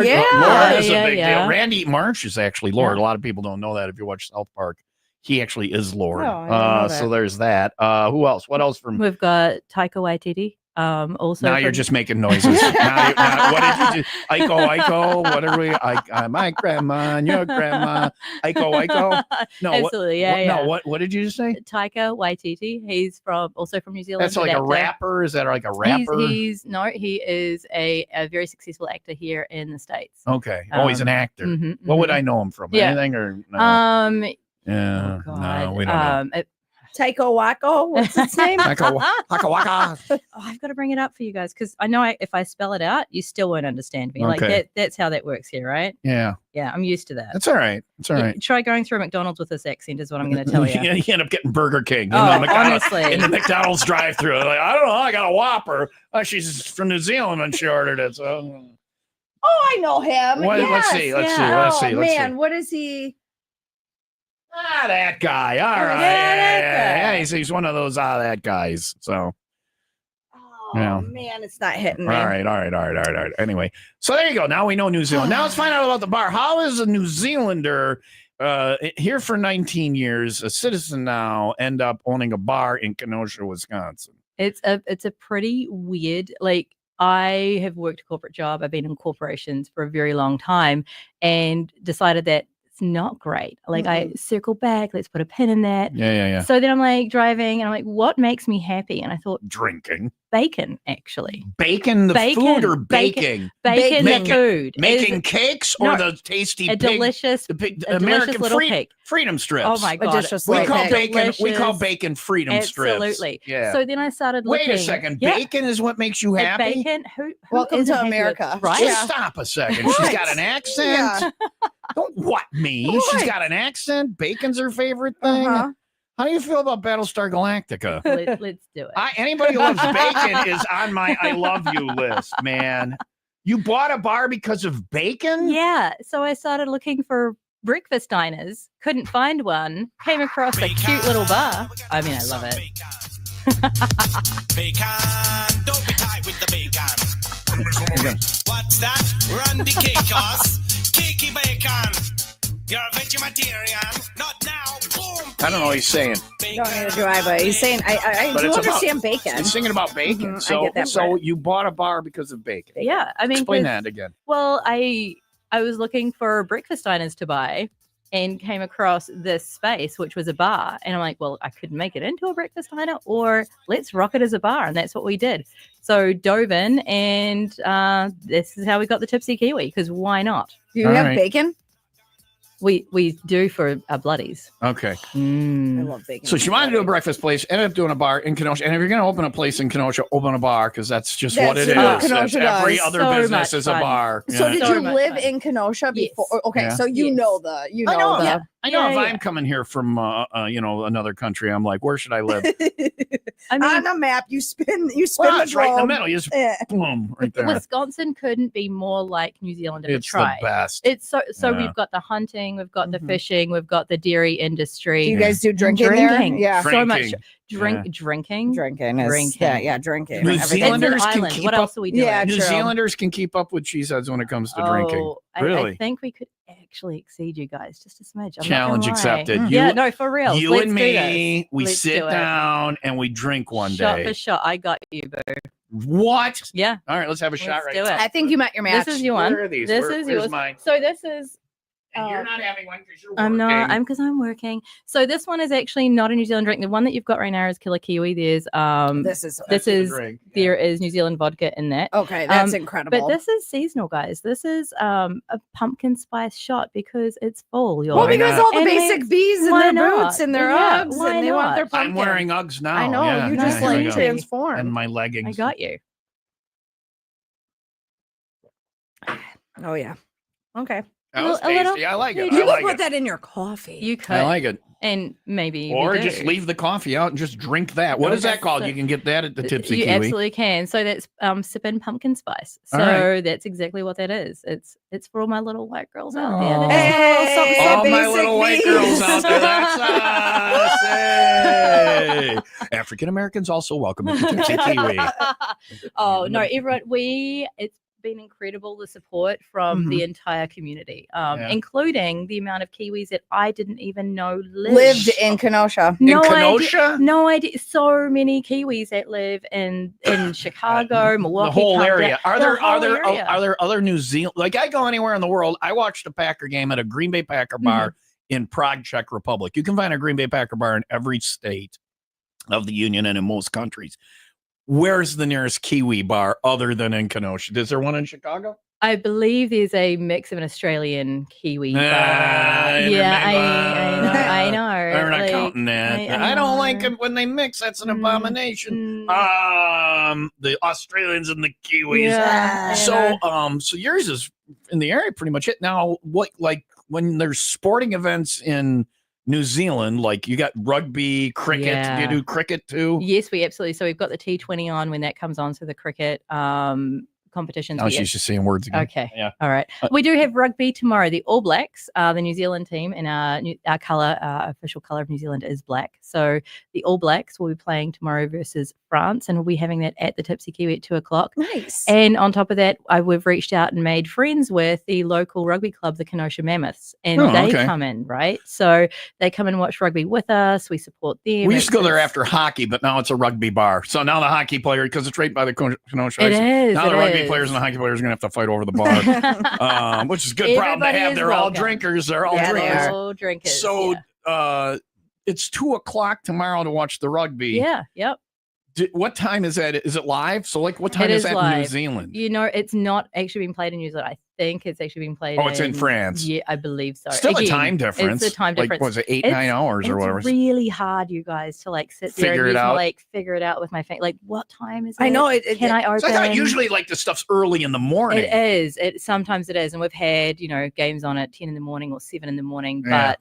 yeah. Lord is a Yeah, big yeah. deal. Randy Marsh is actually Lord. Yeah. A lot of people don't know that if you watch South Park. He actually is Lord. Oh, I didn't know that. So there's that. Who else? What else from? We've got Taika Waititi. Also, Now you're just making noises. now, what did you do? Aiko, what are we? My grandma and your grandma. Aiko. No, absolutely, yeah. No, what did you just say? Taika Waititi. He's also from New Zealand. That's like a rapper. Is that like a rapper? He is a very successful actor here in the States. Okay. He's an actor. Mm-hmm, what would I know him from? Yeah. Anything or no? Yeah. No, we don't know. Taiko Wako, what's its name? Waka. Oh, I've got to bring it up for you guys because I know if I spell it out, you still won't understand me. Okay. Like that's how that works here, right? Yeah. Yeah, I'm used to that. That's all right. It's all right. Try going through McDonald's with this accent is what I'm going to tell you. You end up getting Burger King. Honestly. In the McDonald's drive-thru. Like, I don't know. I got a Whopper. She's from New Zealand when she ordered it. So. Oh, I know him. Let's see. Let's see. What is he? That guy. All right. Yeah, he's one of those that guys. So. Oh, man, it's not hitting me. All right. Anyway, so there you go. Now we know New Zealand. Now let's find out about the bar. How is a New Zealander here for 19 years, a citizen now, end up owning a bar in Kenosha, Wisconsin? It's a pretty weird, like, I have worked a corporate job. I've been in corporations for a very long time and decided that it's not great. Like, I circle back, let's put a pin in that. Yeah. So then I'm like driving and I'm like, what makes me happy? And I thought drinking. Bacon, actually. Bacon, the food or baking? Bacon, the food. Making cakes or the tasty delicious American little cake. Freedom strips. Oh my God. We call bacon freedom strips. Absolutely. Yeah. So then I started looking. Wait a second. Bacon is what makes you happy? Bacon? Who Welcome to America. Right? Just stop a second. She's got an accent. Don't what me? What? She's got an accent. Bacon's her favorite thing. How do you feel about Battlestar Galactica? Let's do it. Anybody who loves bacon is on my I love you list, man. You bought a bar because of bacon? Yeah. So I started looking for breakfast diners. Couldn't find one. Came across a cute little bar. I mean, I love it. Bacon, don't be tight with the bacon. What's that? Run the cake, Kiki bacon. You're a vegetarian. Not now. Boom. I don't know what he's saying. Don't need to drive, but he's saying I do understand bacon. He's singing about bacon. I get that So part. you bought a bar because of bacon. Yeah. I mean, Explain that again. Well, I was looking for breakfast diners to buy and came across this space, which was a bar. And I'm like, well, I could make it into a breakfast diner or let's rock it as a bar. And that's what we did. So dove in and this is how we got the Tipsy Kiwi, because why not? Do you have bacon? We do for our bloodies. Okay. I love bacon. So she wanted to do a breakfast place, ended up doing a bar in Kenosha. And if you're going to open a place in Kenosha, open a bar because that's just what it is. Kenosha Every does. other So business much is a fun. bar. So did So you much live fun. in Kenosha before? Yes. Okay, Yeah. so you Yes. know the I know if Yeah. I'm coming here from another country, I'm like, where should I live? I mean, on a map, you spin Well, the it's right in the globe. middle. You just boom right there. Wisconsin couldn't be more like New Zealand in It's a try. the best. It's so Yeah. we've got the hunting, we've got the fishing, we've got the dairy industry. Do you guys do drinking there? Yeah. So much Drinking. drinking. Drinking is Drinking. drinking. New Everything. It's an Zealanders can island. keep What up. else are we doing? Yeah, New true. Zealanders can keep up with cheeseheads when it comes to drinking. Really? I think we could actually exceed you guys just a smidge. I'm not Challenge gonna lie. accepted. Yeah, You- no, for real. You Let's and do me, this. we Let's sit do it. down and we drink one Shot day. for shot. I got you, boo. What? Yeah. All right, let's have a shot Let's right do now. it. I think you met your match. This is your one. Where are these? This Where- is where's yours. mine? So this is. And you're not having one because you're I'm not. working. Because I'm working. So this one is actually not a New Zealand drink. The one that you've got right now is Killer Kiwi. There's This is this is drink. there is New Zealand vodka in that. okay. That's incredible. But this is seasonal, guys. This is a pumpkin spice shot because it's fall. Y'all. well, Why because not? all the And basic it's- bees in why their not? boots and their Yeah, Uggs, why and they want their not? pumpkin. I'm wearing Uggs now. I know. Yeah, You yeah, just here we like go. transformed. And my leggings. I got you. Oh yeah. Okay. That was A little- tasty. I like it. You I could like put it. that in your coffee. You could. I like it. And maybe Or we do. just leave the coffee out and just drink that. What Oh, is that that's called? so- You can get that at the Tipsy You Kiwi. absolutely can. So that's sipping pumpkin spice. All So right. that's exactly what that is. It's for all my little white girls out Aw. there. that just want a little something, Hey, All something. my basic little white needs. girls out there. That's us. Hey. African Americans also welcome to Tipsy Kiwi. Oh no, everyone! It's been incredible, the support from the entire community, Yeah. including the amount of Kiwis that I didn't even know Lived in Kenosha. In No Kenosha? idea, no idea. So many Kiwis that live in Chicago, Milwaukee, The whole come area. down- Are the there whole area. are there other New Zealand? Like I go anywhere in the world. I watched a Packer game at a Green Bay Packer bar in Prague, Czech Republic. You can find a Green Bay Packer bar in every state of the union and in most countries. Where's the nearest Kiwi bar other than in Kenosha? Is there one in Chicago? I believe there's a mix of an Australian Kiwi bar. I I know. They're not like, counting that. I don't like it when they mix. That's an abomination. The Australians and the Kiwis. Yeah, So yours is in the area pretty much it. Now, what like when there's sporting events in New Zealand, like you got rugby, cricket. Yeah. Do you do cricket too? Yes, we absolutely. So we've got the T20 on when that comes on. So the cricket competitions. Now she's just saying words again. Okay. Yeah. All right. We do have rugby tomorrow. The All Blacks, the New Zealand team, and our color, official color of New Zealand is black. So the All Blacks will be playing tomorrow versus France, and we'll be having that at the Tipsy Kiwi at 2:00. Nice. And on top of that, we've reached out and made friends with the local rugby club, the Kenosha Mammoths, and they come in, right? So they come and watch rugby with us. We support them. We used to go there after hockey, but now it's a rugby bar. So now the hockey player, because it's right by the Kenosha. It is. Now it the rugby is. players and the hockey players are going to have to fight over the bar, which is a good problem to Everybody have. is They're all welcome. drinkers. They're all Yeah, they drinkers. are. All drinkers. So yeah. it's 2:00 tomorrow to watch the rugby. Yeah. Yep. What time is that? Is it live? So like what time It is is that in New live. Zealand? You know, it's not actually being played in New Zealand. I think it's actually being played. Oh, it's in France. Yeah, I believe so. Still Again, a time difference. It's a time like, difference. was it 8, It's- 9 hours or whatever? It's really hard, you guys, to like sit there Figure and it use my, out. like figure it out with my like what time is it? I know Can I open? So I thought usually like the stuff's early in the morning. It is. Sometimes it is, and we've had games on at 10 in the morning or 7 in the morning. Yeah.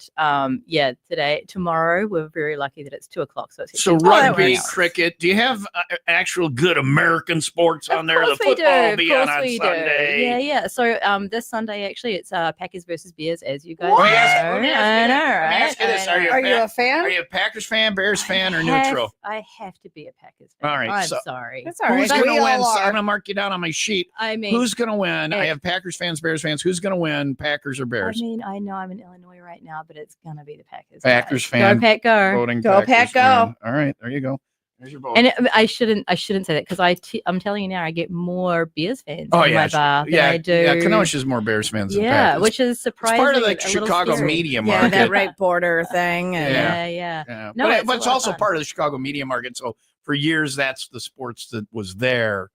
But tomorrow we're very lucky that it's 2:00. So it's So actually- rugby, works. cricket. Do you have actual good American sports on there? The Of course we do. football will Of be on course we do. Sunday. Yeah. So this Sunday actually it's Packers versus Bears, as you guys Let know. me ask you I know, this. Let me right? ask you this. I know. Are you a fan? Are you a Packers fan, Bears fan, or I have- neutral? I have to be a Packers fan. All right, I'm so- sorry. That's all right. Who's going to We win? all So I'm are. going to mark you down on my sheet. I mean, Who's going to win? I it- have Packers fans, Bears fans. Who's going to win, Packers or Bears? I mean, I know I'm in Illinois right now, but it's gonna be the Packers. Packers guys. fan. Go Pack, go. Voting Go, Packers Pack, go. fan. All right, there you go. There's your vote. And I shouldn't say that because I'm telling you now, I get more Bears fans in my bar than I do. Yeah, Kenosha's more Bears fans than Yeah, Packers. which is It's surprising. part of the and a little Chicago scary. media Yeah, market. that right border thing. And Yeah. Yeah. No, No, but it's it's a lot of also fun. part of the Chicago media market. So for years, that's the sports that was there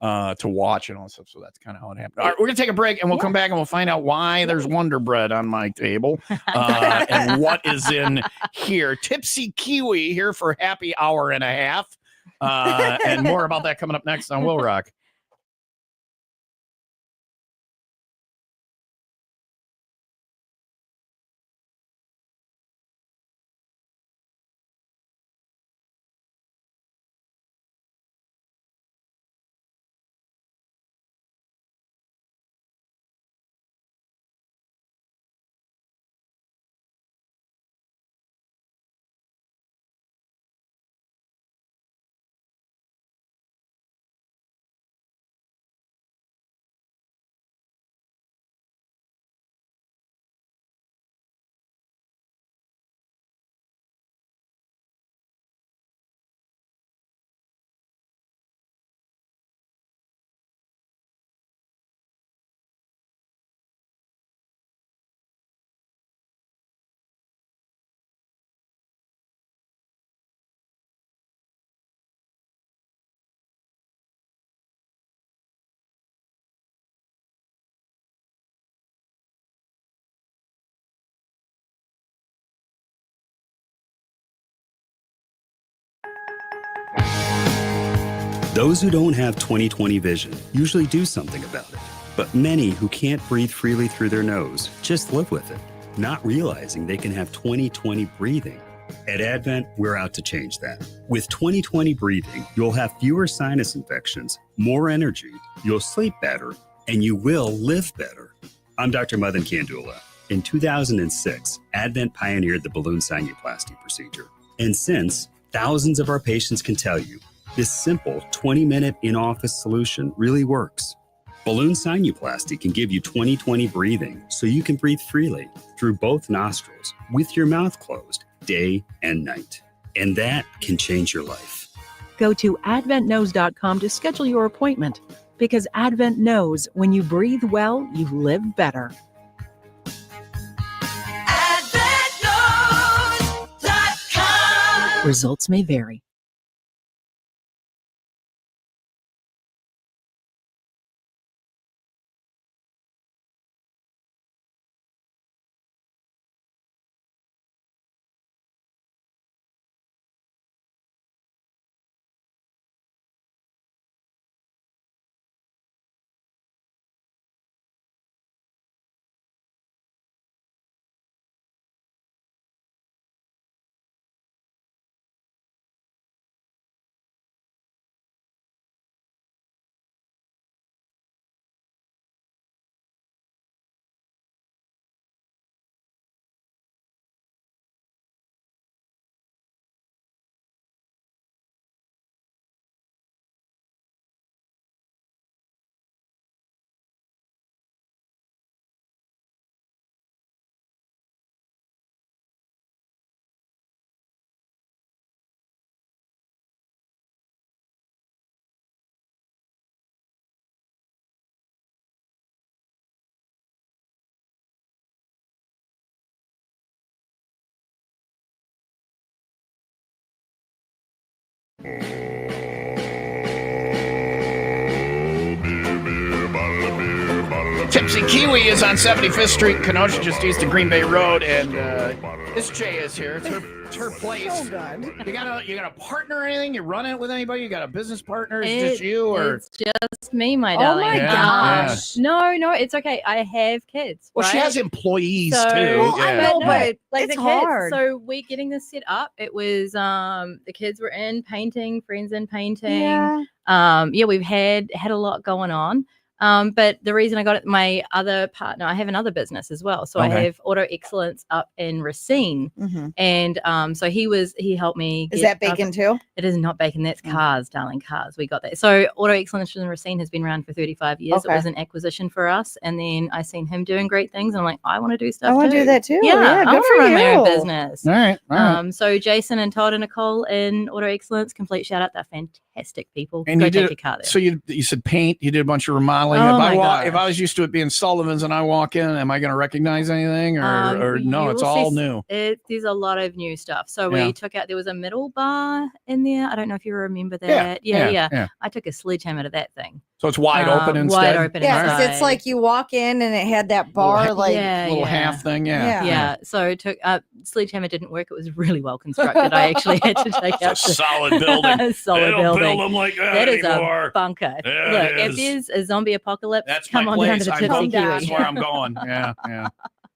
to watch and all that stuff. So that's kind of how it happened. All right, we're gonna take a break and we'll come back and we'll find out why there's Wonder Bread on my table and what is in here. Tipsy Kiwi here for happy hour and a half, and more about that coming up next on Will Rock. Those who don't have 20/20 vision usually do something about it. But many who can't breathe freely through their nose just live with it, not realizing they can have 20/20 breathing. At Advent, we're out to change that. With 20/20 breathing, you'll have fewer sinus infections, more energy, you'll sleep better, and you will live better. I'm Dr. Madan Kandula. In 2006, Advent pioneered the balloon sinuplasty procedure. And since, thousands of our patients can tell you, this simple 20-minute in-office solution really works. Balloon sinuplasty can give you 20/20 breathing so you can breathe freely through both nostrils with your mouth closed day and night. And that can change your life. Go to adventknows.com to schedule your appointment because Advent knows when you breathe well, you live better. AdventKnows.com. Results may vary. Tipsy Kiwi is on 75th Street, Kenosha, just east of Green Bay Road, and this Jay is here. It's her place. So good. You got a partner or anything? You run it with anybody? You got a business partner? Is it just you or? It's just me, my Oh darling. my Yeah, gosh. No, it's okay. I have kids. Well, she right? has employees So- too. Well, I yeah. know, No, but like it's the kids. hard. So we getting this set up. It was the kids were in painting, friends in painting. Yeah. We've had a lot going on. But the reason I got it, my other partner, I have another business as well. So Okay. I have Auto Excellence up in Racine. Mhm. And so he helped me. Is that bacon too? It is not bacon. That's cars, darling, cars. We got that. So Auto Excellence in Racine has been around for 35 years. Okay. It was an acquisition for us. And then I seen him doing great things. And I'm like, I want to do stuff I want to do that too. Yeah, I good want for to run you. my own business. All right. So Jason and Todd and Nicole in Auto Excellence, complete shout out. They're fantastic people. And Go you take did your car there. So you said paint. You did a bunch of remodeling. Oh if my if I gosh. was used to it being Sullivan's and I walk in, am I going to recognize anything or no? It's all new. There's a lot of new stuff. So Yeah. we took out. There was a middle bar in there. I don't know if you remember Yeah, that. yeah. I took a sledgehammer to that thing. So it's wide open instead. Wide open. Yeah, because inside. it's like you walk in and it had that bar, Little- like little half thing. Yeah. Yeah. So it took sledgehammer didn't work. It was really well constructed. I actually had to take out It's a solid building. solid They don't building. build them like that That is anymore. a bunker. Yeah, Look, it if is. there's a zombie apocalypse, That's come my on down place. to the I'm Tipsy going, Kiwi. that's where I'm going. Yeah.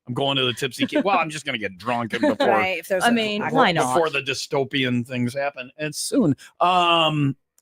I'm going to the Tipsy Kiwi. Well, I'm just going to get drunk and before. right. If there's I a- mean, I- why not? Before the dystopian things happen, and soon.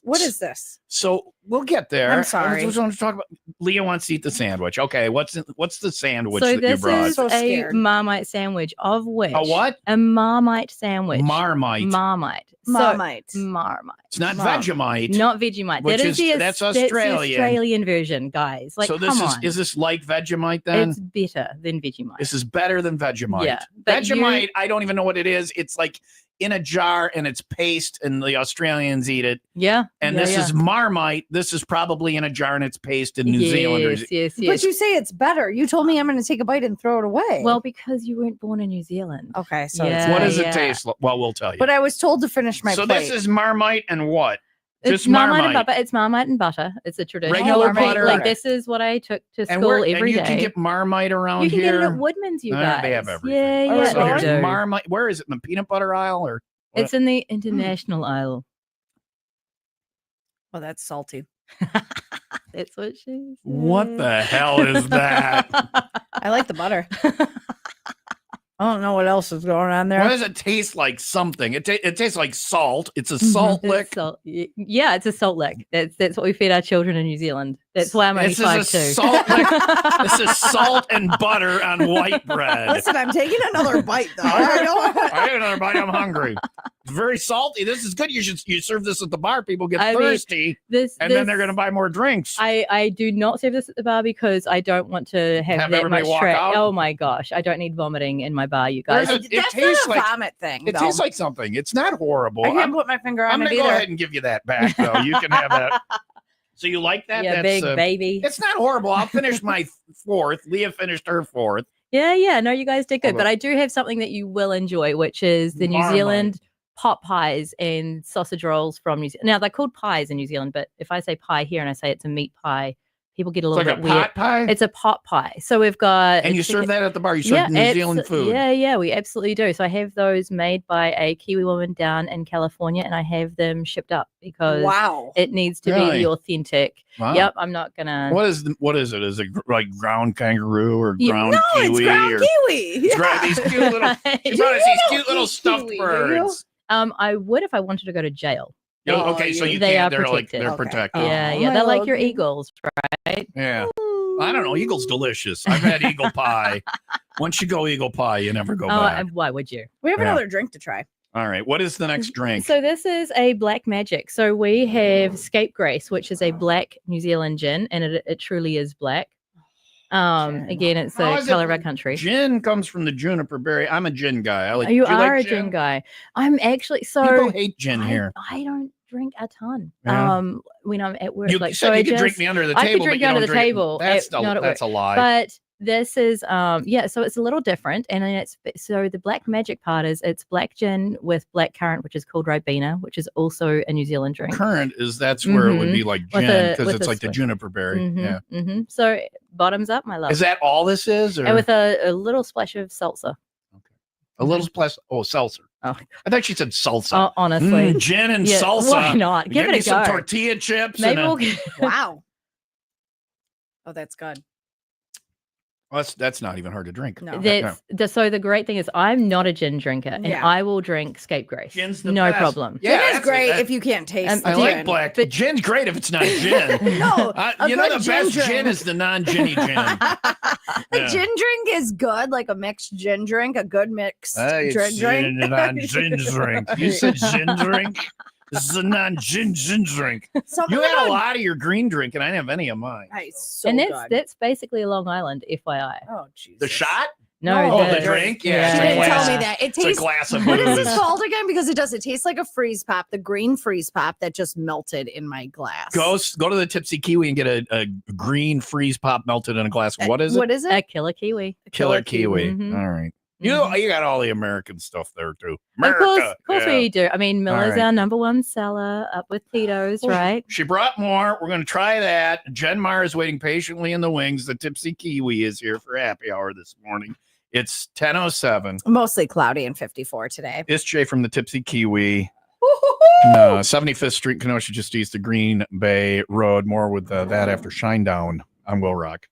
What is this? So we'll get there. I'm sorry. I just want to talk about. Leah wants to eat the sandwich. Okay, what's the sandwich So that you this brought? is So a scared. Marmite sandwich, of which A what? A Marmite sandwich. Marmite. Marmite. Marmite. So, Marmite. It's not Mom. Vegemite. Not Vegemite. Which That is- is that's the Australian. Australian version, guys. Like, so this come is on. is this like Vegemite then? It's better than Vegemite. This is better than Vegemite. Yeah, but Vegemite, I don't even know what it is. It's like in a jar and it's paste, and the Australians eat it. Yeah. And yeah, this yeah. is Marmite. This is probably in a jar and it's paste, and New Zealanders. Yes. But you say it's better. You told me I'm going to take a bite and throw it away. Well, because you weren't born in New Zealand. okay. So Yeah. it's What does yeah. it taste like? Well, we'll tell you. But I was told to finish my so plate. this is Marmite and what? It's Just Marmite and Marmite. butter. It's Marmite and butter. It's a traditional Regular Marmite. butter. Like this is what I took to And school where every and you day. can get Marmite around You can here. get it at Woodman's, you guys. They have everything. Yeah, Oh, yeah. So really? here's they do. Marmite. Where is it? In the peanut butter aisle or? what? It's in the international aisle. oh, that's salty. That's what she said. What the hell is that? I like the butter. I don't know what else is going on there. Why does it taste like something? It tastes like salt. It's a salt lick. Yeah, it's a salt lick. That's what we feed our children in New Zealand. That's why I'm only 5'2". Salt lick. This is salt and butter on white bread. Listen, I'm taking another bite though. I ate another bite. I'm hungry. It's very salty. This is good. You serve this at the bar. People get thirsty, then they're going to buy more drinks. I do not serve this at the bar because I don't want to have that much track. Oh my gosh, I don't need vomiting in my bar, you guys. That's tastes not a vomit thing. It tastes like something. It's not horrible. I can't put my finger on it. I'm going to go ahead and give you that back, though. You can have that. So you like that? Yeah, That's, big baby. It's not horrible. I'll finish my fourth. Leah finished her fourth. Yeah. No, you guys did good. But I do have something that you will enjoy, which is the New Zealand pot pies and sausage rolls from New Zealand. Now, they're called pies in New Zealand, but if I say pie here and I say it's a meat pie, people get a little bit weird. Pot pie? It's a pot pie. So we've got... And you serve that at the bar? You serve New Zealand food? Yeah, we absolutely do. So I have those made by a Kiwi woman down in California, and I have them shipped up because it needs to be the authentic. Wow. Yep, I'm not going to... What is it? Is it like ground kangaroo or ground kiwi? No, it's ground kiwi. It's these cute little... She brought us these cute little stuffed birds. I would if I wanted to go to jail. Okay, so you they can't. They're protected. They're protected. Yeah. They're like your eagles, right? Yeah. I don't know. Eagle's delicious. I've had eagle pie. Once you go eagle pie, you never go back. Why would you? We have another drink to try. All right. What is the next drink? So this is a black magic. So we have Scapegrace, which is a black New Zealand gin, and it truly is black. Again, it's the color of our country. Gin comes from the juniper berry. I'm a gin guy. I like. You are like a gin guy. I'm actually People hate gin here. I don't drink a ton. Yeah. When I'm at work, You said you could drink me under the table. I could drink you under the table. That's a lie. But this is so it's a little different, and then so the black magic part is it's black gin with black currant, which is called Ribena, which is also a New Zealand drink. Currant that's where it would be like gin because it's like the juniper berry. So bottoms up, my love. Is that all this is? Or? And with a little splash of salsa. A little splash. Oh, seltzer. Oh, I thought she said salsa. Oh, honestly, gin and salsa. Why not? Give it a some go. Tortilla chips. Maybe Wow. Oh, that's good. Well, that's not even hard to drink. No. So the great thing is I'm not a gin drinker, and I will drink Scapegrace. Gin's the no best. problem. Yeah, gin is great if you can't taste. I like black, but gin's great if it's not gin. No, you know the best gin is the non-ginny gin. A gin drink is good, like a mixed gin drink, a good mixed drink. Non-gin drink. You said gin drink. This is a non-gin drink. You had a lot of your green drink, and I didn't have any of mine. That's basically Long Island, FYI. Oh, Jesus. The shot? No, the drink. Yeah, she didn't tell me that. It tastes. It's a glass of what is booze. this called again? Because it does. It tastes like a freeze pop, the green freeze pop that just melted in my glass. Go to the Tipsy Kiwi and get a green freeze pop melted in a glass. What is it? What is it? A Killer Kiwi. Killer Kiwi. Mm-hmm. All right. You got all the American stuff there too. Of course we do. I mean, Miller's our number one seller, up with Tito's, right? She brought more. We're going to try that. Jen Meyer is waiting patiently in the wings. The Tipsy Kiwi is here for happy hour this morning. It's 10:07. Mostly cloudy and 54 today. It's Jay from the Tipsy Kiwi. 75th Street, Kenosha, just east of Green Bay Road. More with that after Shinedown. I'm Will Rock.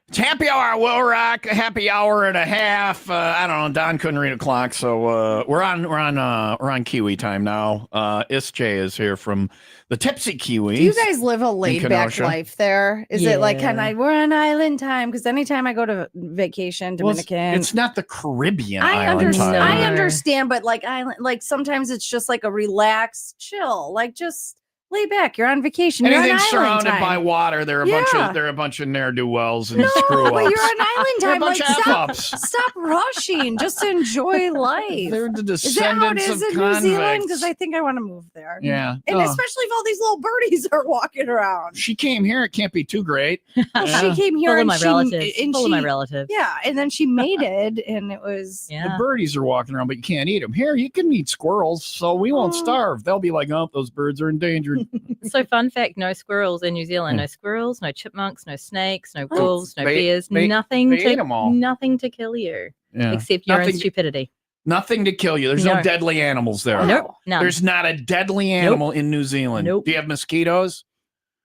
It's happy hour, Will Rock. A happy hour and a half. I don't know. Don couldn't read a clock, so we're on Kiwi time now. SJ is here from the Tipsy Kiwi. Do you guys live a laid back life there? Is it like we're on island time? Because anytime I go to vacation, Dominican, it's not the Caribbean island time. I understand, but like island, like sometimes it's just like a relaxed chill, like just lay back. You're on vacation. Anything surrounded by water, they're a bunch of ne'er-do-wells and screw-ups. But you're on island time. Like, stop rushing. Just enjoy life. They're the descendants is that how it is of in convicts. New Zealand? Because I think I want to move there. Yeah, and especially if all these little birdies are walking around. She came here. It can't be too great. Well, she came here full and of my relatives. Yeah, and then she mated, and it was the birdies are walking around, but you can't eat them. Here, you can eat squirrels, so we won't starve. They'll be like, oh, those birds are endangered. So fun fact, no squirrels in New Zealand. No squirrels, no chipmunks, no snakes, no wolves, no bears, nothing to kill you except your own stupidity. Nothing to kill you. There's no deadly animals there. Nope. None. There's not a deadly animal in New Zealand. Nope. Do you have mosquitoes?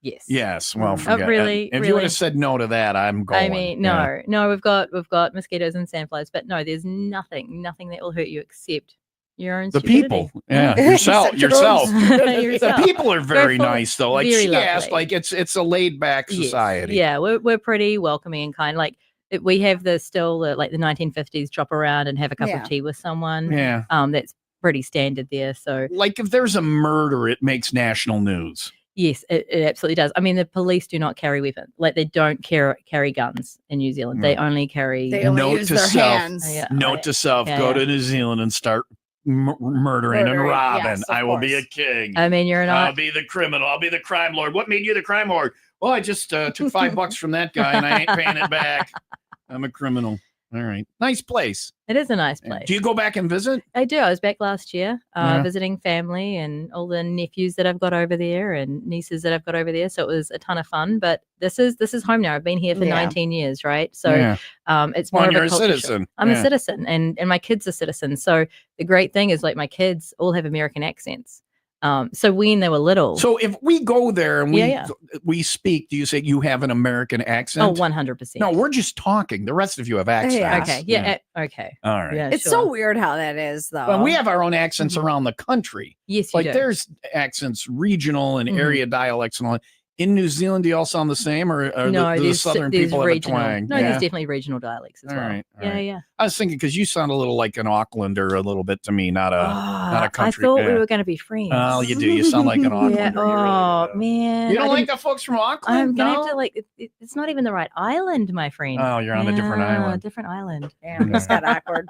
Yes. Yes. Well, forget really, it. If you would have said no to that, I'm going. I mean, no, we've got mosquitoes and sandflies, but no, there's nothing that will hurt you except your own stupidity. People. Yeah. yourself. The people are very nice though. Like she asked, like it's a laid back society. Yeah, we're pretty welcoming and kind. Like we have the 1950s drop around and have a cup of tea with someone. Yeah. That's pretty standard there. So like if there's a murder, it makes national news. Yes, it absolutely does. I mean, the police do not carry weapons. Like they don't carry guns in New Zealand. They only carry. They only use their hands. Note to self: go to New Zealand and start murdering and robbing. Yes, I will be a king. I mean, I'll be the criminal. I'll be the crime lord. What made you the crime lord? Well, I just took $5 from that guy and I ain't paying it back. I'm a criminal. All right. Nice place. It is a nice place. Do you go back and visit? I do. I was back last year visiting family and all the nephews that I've got over there and nieces that I've got over there. So it was a ton of fun. But this is home now. I've been here for 19 years, right? So it's more of you're a citizen. I'm a citizen and my kids are citizens. So the great thing is like my kids all have American accents. So when they were little. So if we go there and we speak, do you say you have an American accent? Oh, 100%. No, we're just talking. The rest of you have accents. Okay. Yeah. Okay. All right. It's so weird how that is, though. Well, we have our own accents around the country. Yes, you do. There's accents, regional and area dialects and all that. In New Zealand, do you all sound the same, or the southern people have a twang? No, there's definitely regional dialects as well. Right. Yeah. I was thinking because you sound a little like an Aucklander a little bit to me, not a country. I thought we were going to be friends. Oh, you do. You sound like an Aucklander. Oh, man. You don't like the folks from Auckland? I'm going to have to it's not even the right island, my friend. Oh, you're on a different island. Different island. Damn, this got awkward.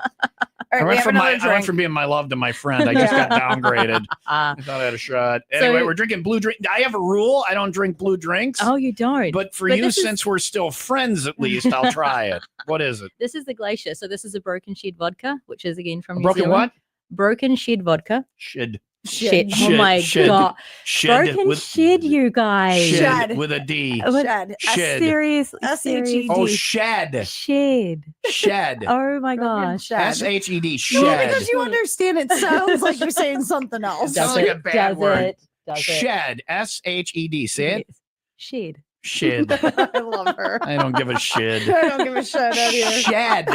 All right, I went from being my love to my friend. I just got downgraded. I thought I had a shot. Anyway, we're drinking blue drink. I have a rule. I don't drink blue drinks. Oh, you don't. But you, since we're still friends, at least I'll try it. What is it? This is the Glacier. So this is a Broken Shed vodka, which is again from New Broken Zealand. what? Broken Shed vodka. Shed. Oh my God. Broken Shed, you guys. Shed with a D. Shed. Seriously. Oh, shed. Shed. Oh my gosh. SHED. Shed. Well, because you understand it sounds like you're saying something else. Sounds like a bad word. Does Shed. SHED. Say it. Shed. Shed. I love her. I don't give a shit. I don't give a shit out here. Shed.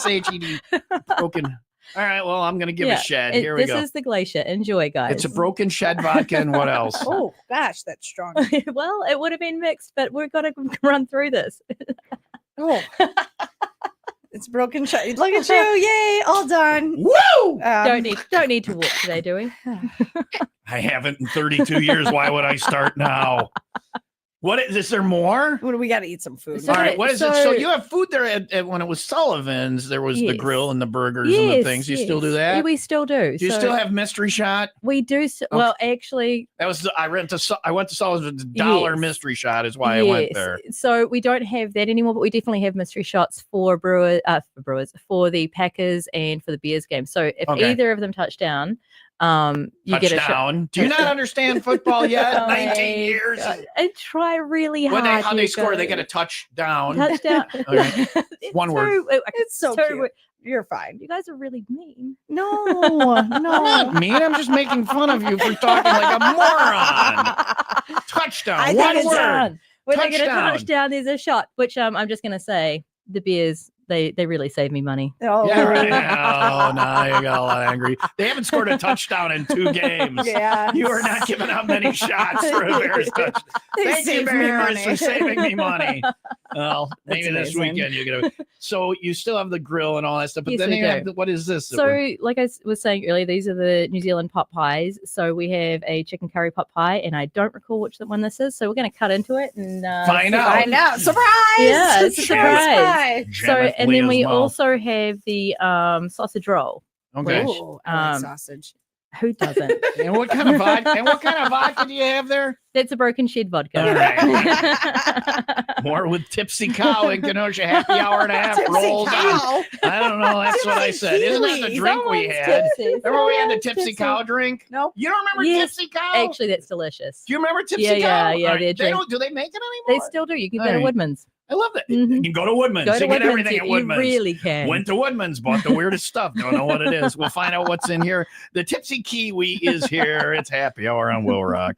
SHED. Broken. All right, well, I'm going to give a shed. Here we go. This is the Glacier. Enjoy, guys. It's a broken shed vodka and what else? Oh, gosh, that's strong. Well, it would have been mixed, but we're going to run through this. Oh. It's broken shed. Look at you. Yay, all done. Woo! Don't need to walk today, do we? I haven't in 32 years. Why would I start now? What is there more? What do we got to eat some food? All right, what is it? So you have food there at when it was Sullivan's, there was the grill and the burgers and the things. You still do that? Yeah, we still do. Do you still have mystery shot? We do. Well, actually, that was I went to Sullivan's. $1 mystery shot is why I went there. So we don't have that anymore, but we definitely have mystery shots for for the Packers and for the Bears game. So if either of them touch down, you get a shot. Do you not understand football yet? 19 years. I try really hard. How they score? They get a touchdown. Touchdown. Okay. One word. It's so cute. You're fine. You guys are really mean. No, I'm not mean. I'm just making fun of you for talking like a moron. Touchdown. One word. When they get a Touchdown. touchdown, there's a shot. Which I'm just gonna say, the Bears they really save me money. Oh, Yeah, right. Oh, now you got a lot angry. They haven't scored a touchdown in 2 games. Yeah. You are not giving up many shots for a Bears touchdown. They Thank you, saved me Bears, money. for saving me money. Well, maybe this amazing. weekend you get a. So you still have the grill and all that stuff, but Yes, then we you have do. the, what is this? that So, we're- like I was saying earlier, these are the New Zealand pot pies. So we have a chicken curry pot pie, and I don't recall which one this is. So we're going to cut into it and Find out. I know. Surprise! Yeah, it's a surprise. Jam So, it, and then Leah's we mouth. also have the sausage roll. Okay. which, Ooh, I like um, sausage. Who doesn't? And what kind of vodka? And what kind of vodka do you have there? That's a broken shed vodka. All right. More with Tipsy Cow in Kenosha. Happy hour and a half Tipsy rolls on. cow. I don't know. That's what I Tipsy said. Isn't that the Kiwi. drink we Someone's had? tipsy. Remember we had the Someone's Tipsy tipsy. Cow drink? Nope. You don't remember Yes. Tipsy Cow? Actually, that's delicious. Do you remember Tipsy Yeah, Cow? yeah, yeah, All right. their They drink. don't. Do they make it They anymore? still do. You can All go to right. Woodman's. I love that. Mhm. You can go to Woodman's. Go to You get Woodman's. everything at You Woodman's. really can. Went to Woodman's, bought the weirdest stuff. Don't know what it is. We'll find out what's in here. The Tipsy Kiwi is here. It's happy hour on Will Rock.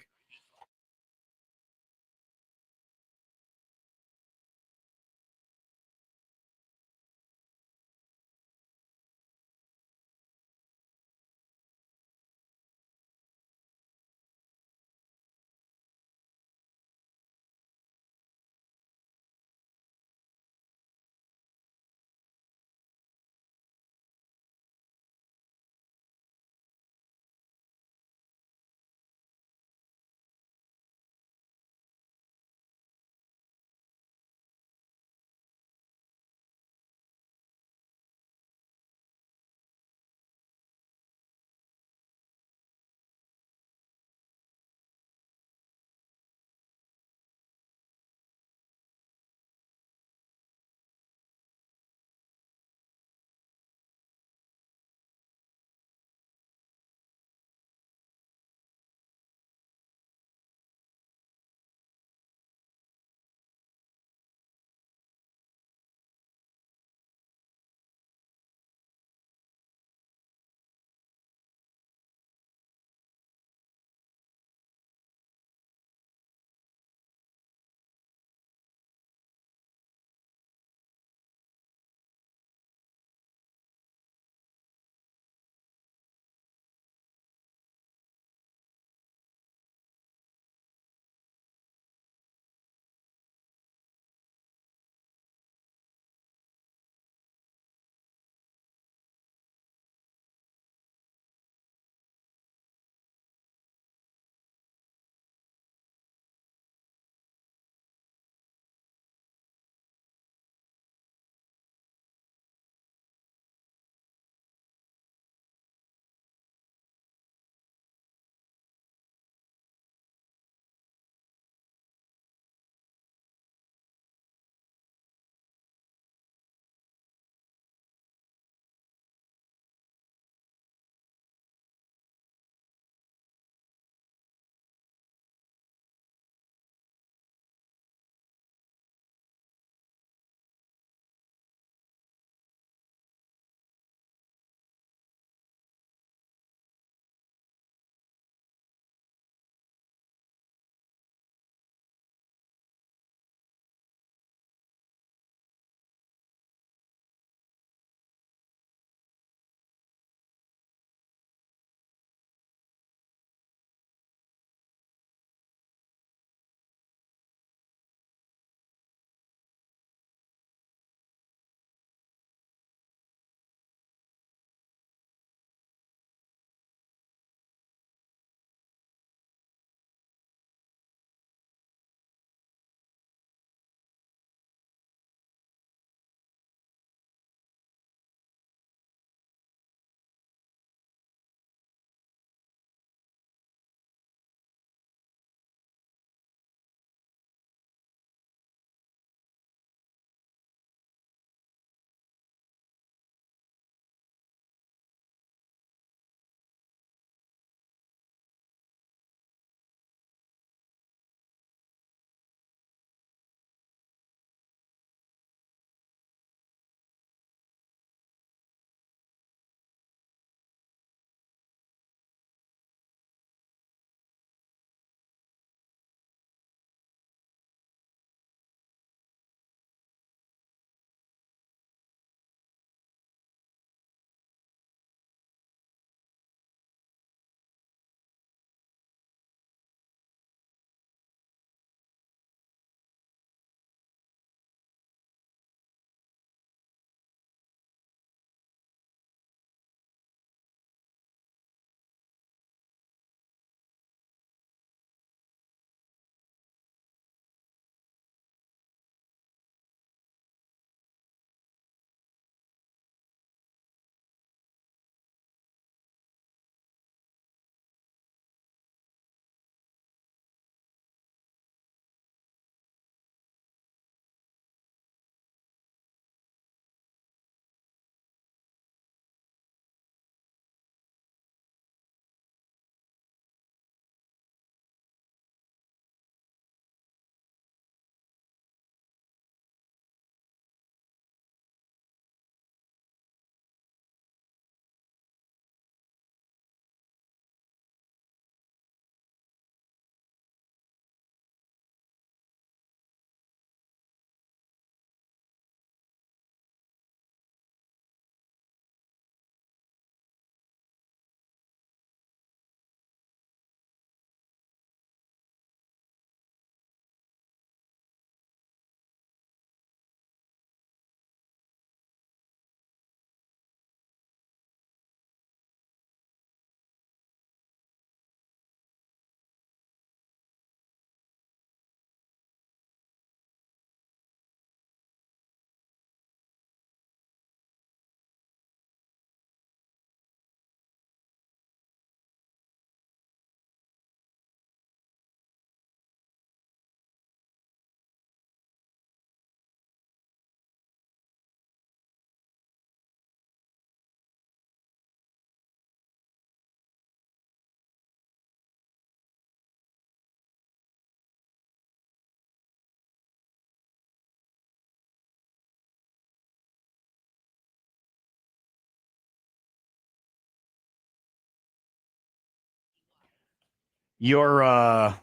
Your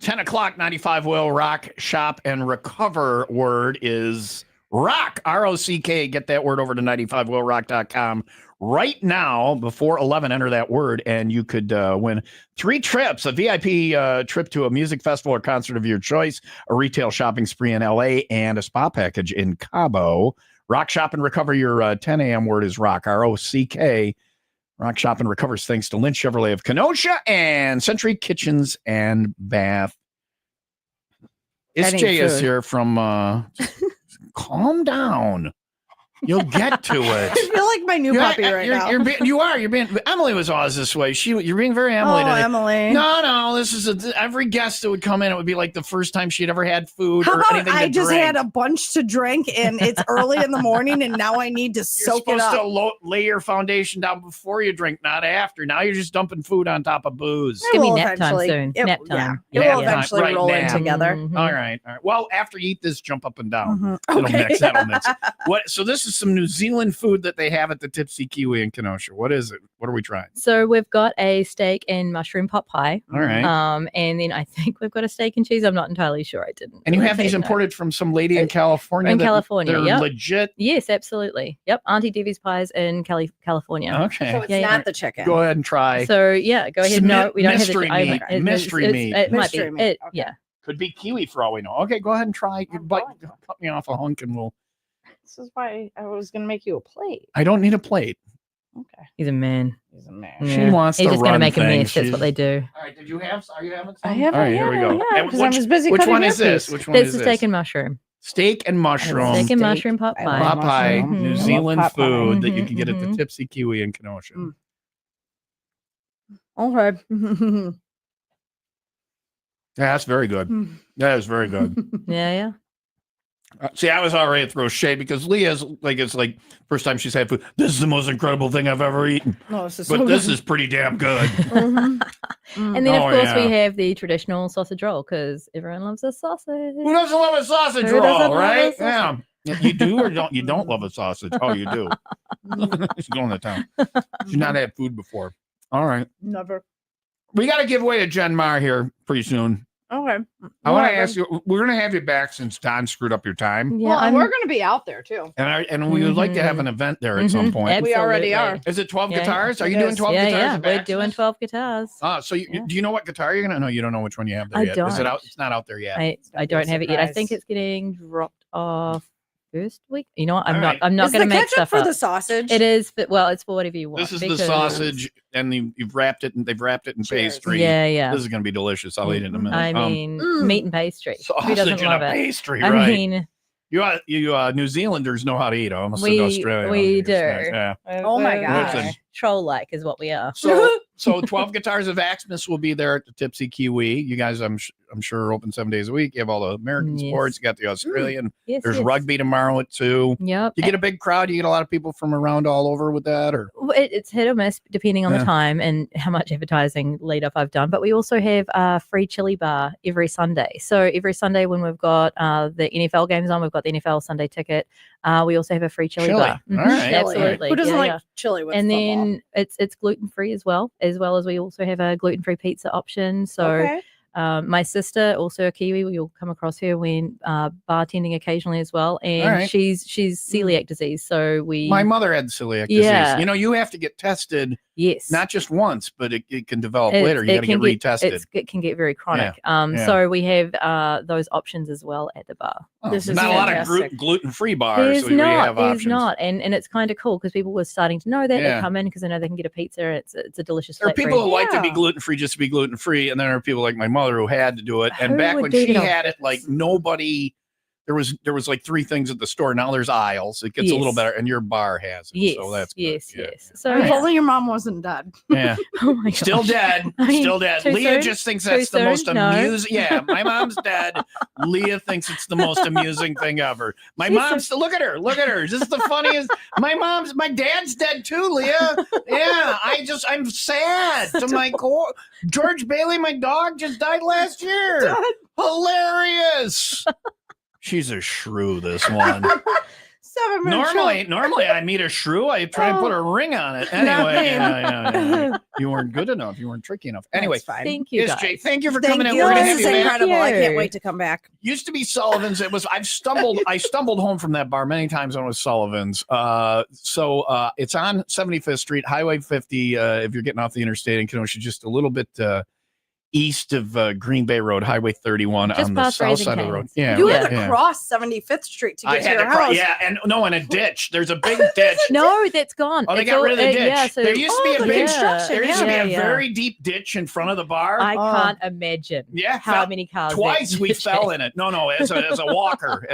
10 o'clock 95 WIIL Rock Shop and Recover word is rock, R-O-C-K. Get that word over to 95willrock.com right now before 11. Enter that word and you could win 3 trips, a VIP trip to a music festival or concert of your choice, a retail shopping spree in LA, and a spa package in Cabo. Rock, Shop, and Recover. Your 10 a.m. word is rock, R-O-C-K. Rock, Shop, and Recovers thanks to Lynch Chevrolet of Kenosha and Century Kitchens and Bath. Jay is here from calm down. You'll get to it. I feel like my new puppy right now. You're being. Emily was always this way. You're being very Emily today. Emily. No. This is every guest that would come in. It would be like the first time she'd ever had food How or about anything to I just drink. had a bunch to drink and it's early in the morning and now I need to soak it up. You're supposed to lay your foundation down before you drink, not after. Now you're just dumping food on top of booze. Give me nap time soon. Nap time. It will eventually roll in together. Mm-hmm. All right. Well, after you eat this, jump up and down. Mm-hmm. Okay. That'll mix. So this is some New Zealand food that they have at the Tipsy Kiwi in Kenosha. What is it? What are we trying? So we've got a steak and mushroom pot pie. All right. And then I think we've got a steak and cheese. I'm not entirely sure. I didn't. And you have these imported from some lady in California. California, they're yep. legit. Yes, absolutely. Yep. Auntie Debbie's pies in California. Okay. So it's not the chicken. Go ahead and try. So yeah, go ahead. No, we don't have mystery meat. Mystery meat. It might Mystery be. meat. Okay. Yeah. Could be kiwi for all we know. Okay, go ahead and try. Cut me off a hunk and we'll. This is why I was going to make you a plate. I don't need a plate. Okay. He's a man. He's a man. She wants He's to just going to run make a things. mess. That's what they do. All right. Are you having some? I haven't. All right, here we go. Yeah, because I was busy. Which cutting one your is this? piece. Which one This is is this? steak and mushroom. Steak and mushroom. Steak and mushroom pot pie. Pot pie, mushroom. New Mhm. Zealand Pot pie. food that you can get at the Mhm. Tipsy Kiwi in Kenosha. Okay. Yeah, that's very good. That is very good. Yeah. See, I was already to throw shade because Leah's like, it's like first time she's had food. This is the most incredible thing I've ever eaten. No, this is But so this good. is pretty damn good. And then, of Oh, course, yeah. we have the traditional sausage roll because everyone loves a sausage. Who doesn't love a sausage Who doesn't roll, love a right? sausage? Yeah. You do or don't? You don't love a sausage. Oh, you do. She's going to town. She's not had food before. All right. Never. We got to give away to Jen Mar here pretty soon. Okay. I want to ask you, we're going to have you back since Don screwed up your time. Yeah, Well, we're going to be out there too. And we would like to have an event there at some point. We already Absolutely. are. Is it 12 Yeah, guitars? Are you it doing is. 12 Yeah, guitars? yeah. at We're Baxter's? doing 12 guitars. So do you know what guitar you're going to know? You don't know which one you have there I yet. Is it don't. out? It's not out there yet. I don't have it yet. I surprise. think it's getting dropped off first week. You know what? I'm All not. right. I'm not Is going to the make ketchup stuff for up. the sausage? It is, but well, it's for whatever you want. This is the because- sausage, and you've wrapped it, and they've wrapped it in Cheers. pastry. Yeah. This is going to be delicious. I'll eat it in a minute. I mean, meat and pastry. Who sausage doesn't and love a it? pastry, I right? mean, you New Zealanders know how to eat. Almost We- Australia. we do. Yeah. Oh my we're gosh. Listen. troll-like is what we are. So 12 Guitars of Axmas will be there at the Tipsy Kiwi. You guys, I'm sure, are open 7 days a week. You have all the American Yes. sports. You got the Australian. Yes, There's yes. rugby tomorrow at 2. Yep. You get a big crowd. You get a lot of people from around all over with that, or Well, it's hit or miss depending on Yeah. the time and how much advertising lead up I've done. But we also have a free chili bar every Sunday. So every Sunday when we've got the NFL games on, we've got the NFL Sunday ticket. We also have a free chili bar. All right. Absolutely. Who doesn't Yeah, like yeah. chili with And football? then it's gluten free as well as we also have a gluten free pizza option. So Okay. my sister, also a Kiwi, you'll come across her when bartending occasionally as well, and All right. she's celiac disease. So my mother had celiac disease. Yeah. You know, you have to get tested yes, not just once, but it can develop It- later. You it got to get can retested. It can get very chronic. Yeah. So we have those options as well at the bar. Oh, This is not a lot of fantastic. gluten-free bars. There's so we have there's options. not, and it's kind of cool because people were starting to know that Yeah. they come in because they know they can get a pizza. It's a delicious. There are flat people who bread. like to be Yeah. gluten-free just to be gluten-free, and then there are people like my mother who had to do it. And Who back would when do she that on had it, like nobody, there was like 3 things at the store. Now there's aisles. It gets a little Yes. better, and your bar has it. Yes, So that's good. yes, Yeah. yes. So If yeah. only your mom wasn't dead. Yeah. Oh my Still gosh. dead. I mean, Still dead. too Leah soon? just thinks Too that's the soon? most No. amusing. Yeah, my mom's dead. Leah thinks it's the most amusing thing ever. My mom's still, look at her. Look at her. This is the funniest. My dad's dead too, Leah. Yeah, I'm sad. To my core. George Bailey, my dog, just died last year. Hilarious. She's a shrew, this one. haven't been Normally I meet a shrew. I try and put a ring on it. Anyway, yeah. You weren't good enough. You weren't tricky enough. Anyway, fine. Thank you, guys. Jay, thank you for Thank coming in. you. We're gonna This have is you back. incredible. I can't you. wait to come back. Used to be Sullivan's. I stumbled home from that bar many times when it was Sullivan's. So it's on 75th Street, Highway 50. If you're getting off the interstate in Kenosha, just a little bit east of Green Bay Road, Highway 31 Just on the past south Raising side of the road. Cane's. Yeah, You yeah, had to yeah. cross 75th Street to I get to had your to cross. house. Yeah, and no, in a ditch. There's a big ditch. No, that's gone. Oh, they It's got all- rid of the ditch. Yeah, so There used to be a the big construction, There used to be yeah, a yeah. very deep ditch in front of the bar. I can't imagine Yeah, how many cars. Twice that we ditch fell had. in it. No, as a walker,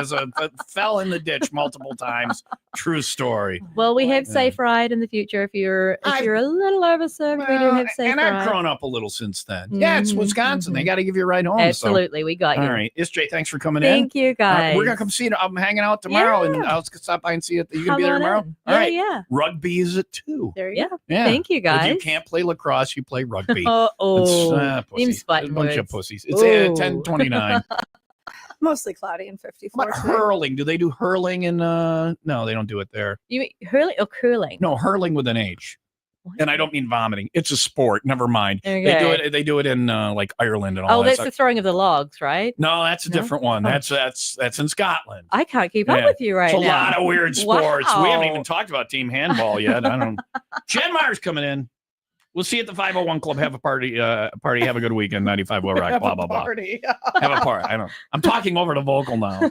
fell in the ditch multiple times. True story. Well, we have Yeah. Safe Ride in the future. If you're a little overserved, we do have Safe and Ride. I've grown up a little since then. Yeah, it's Mhm, Wisconsin. They mhm. got to give you a ride home. Absolutely, we got So. you. All right, Jay, thanks for coming in. Thank you, guys. We're gonna come see you. I'm hanging out tomorrow, and Yeah. I'll stop by and see it. You gonna Come be there on tomorrow? in. All right. Yeah. Rugby is at 2. There you Yeah. go. Yeah. Thank you, If guys. you can't play lacrosse, you play rugby. Oh, pussies. fighting A bunch of words. pussies. It's Ooh. 10:29. Mostly cloudy and 54. How about hurling? Do they do hurling in? No, they don't do it there. You mean hurling or curling? No, hurling with an H. What? And I don't mean vomiting. It's a sport. Never mind. Okay. They do it in like Ireland and all Oh, that that's stuff. the throwing of the logs, right? No, that's a No? different one. Oh. That's in Scotland. I can't keep up Yeah. with you right It's a now. lot of weird sports. We haven't Wow. even talked about team handball yet. I don't. Jen Meyer's coming in. We'll see you at the 501 Club. Have a party. Have a good weekend. 95 Will Rock. Blah blah blah. Party. Have a party. I don't. I'm talking over the vocal now.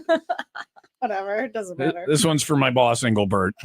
Whatever. It doesn't matter. This one's for my boss, Engelbert.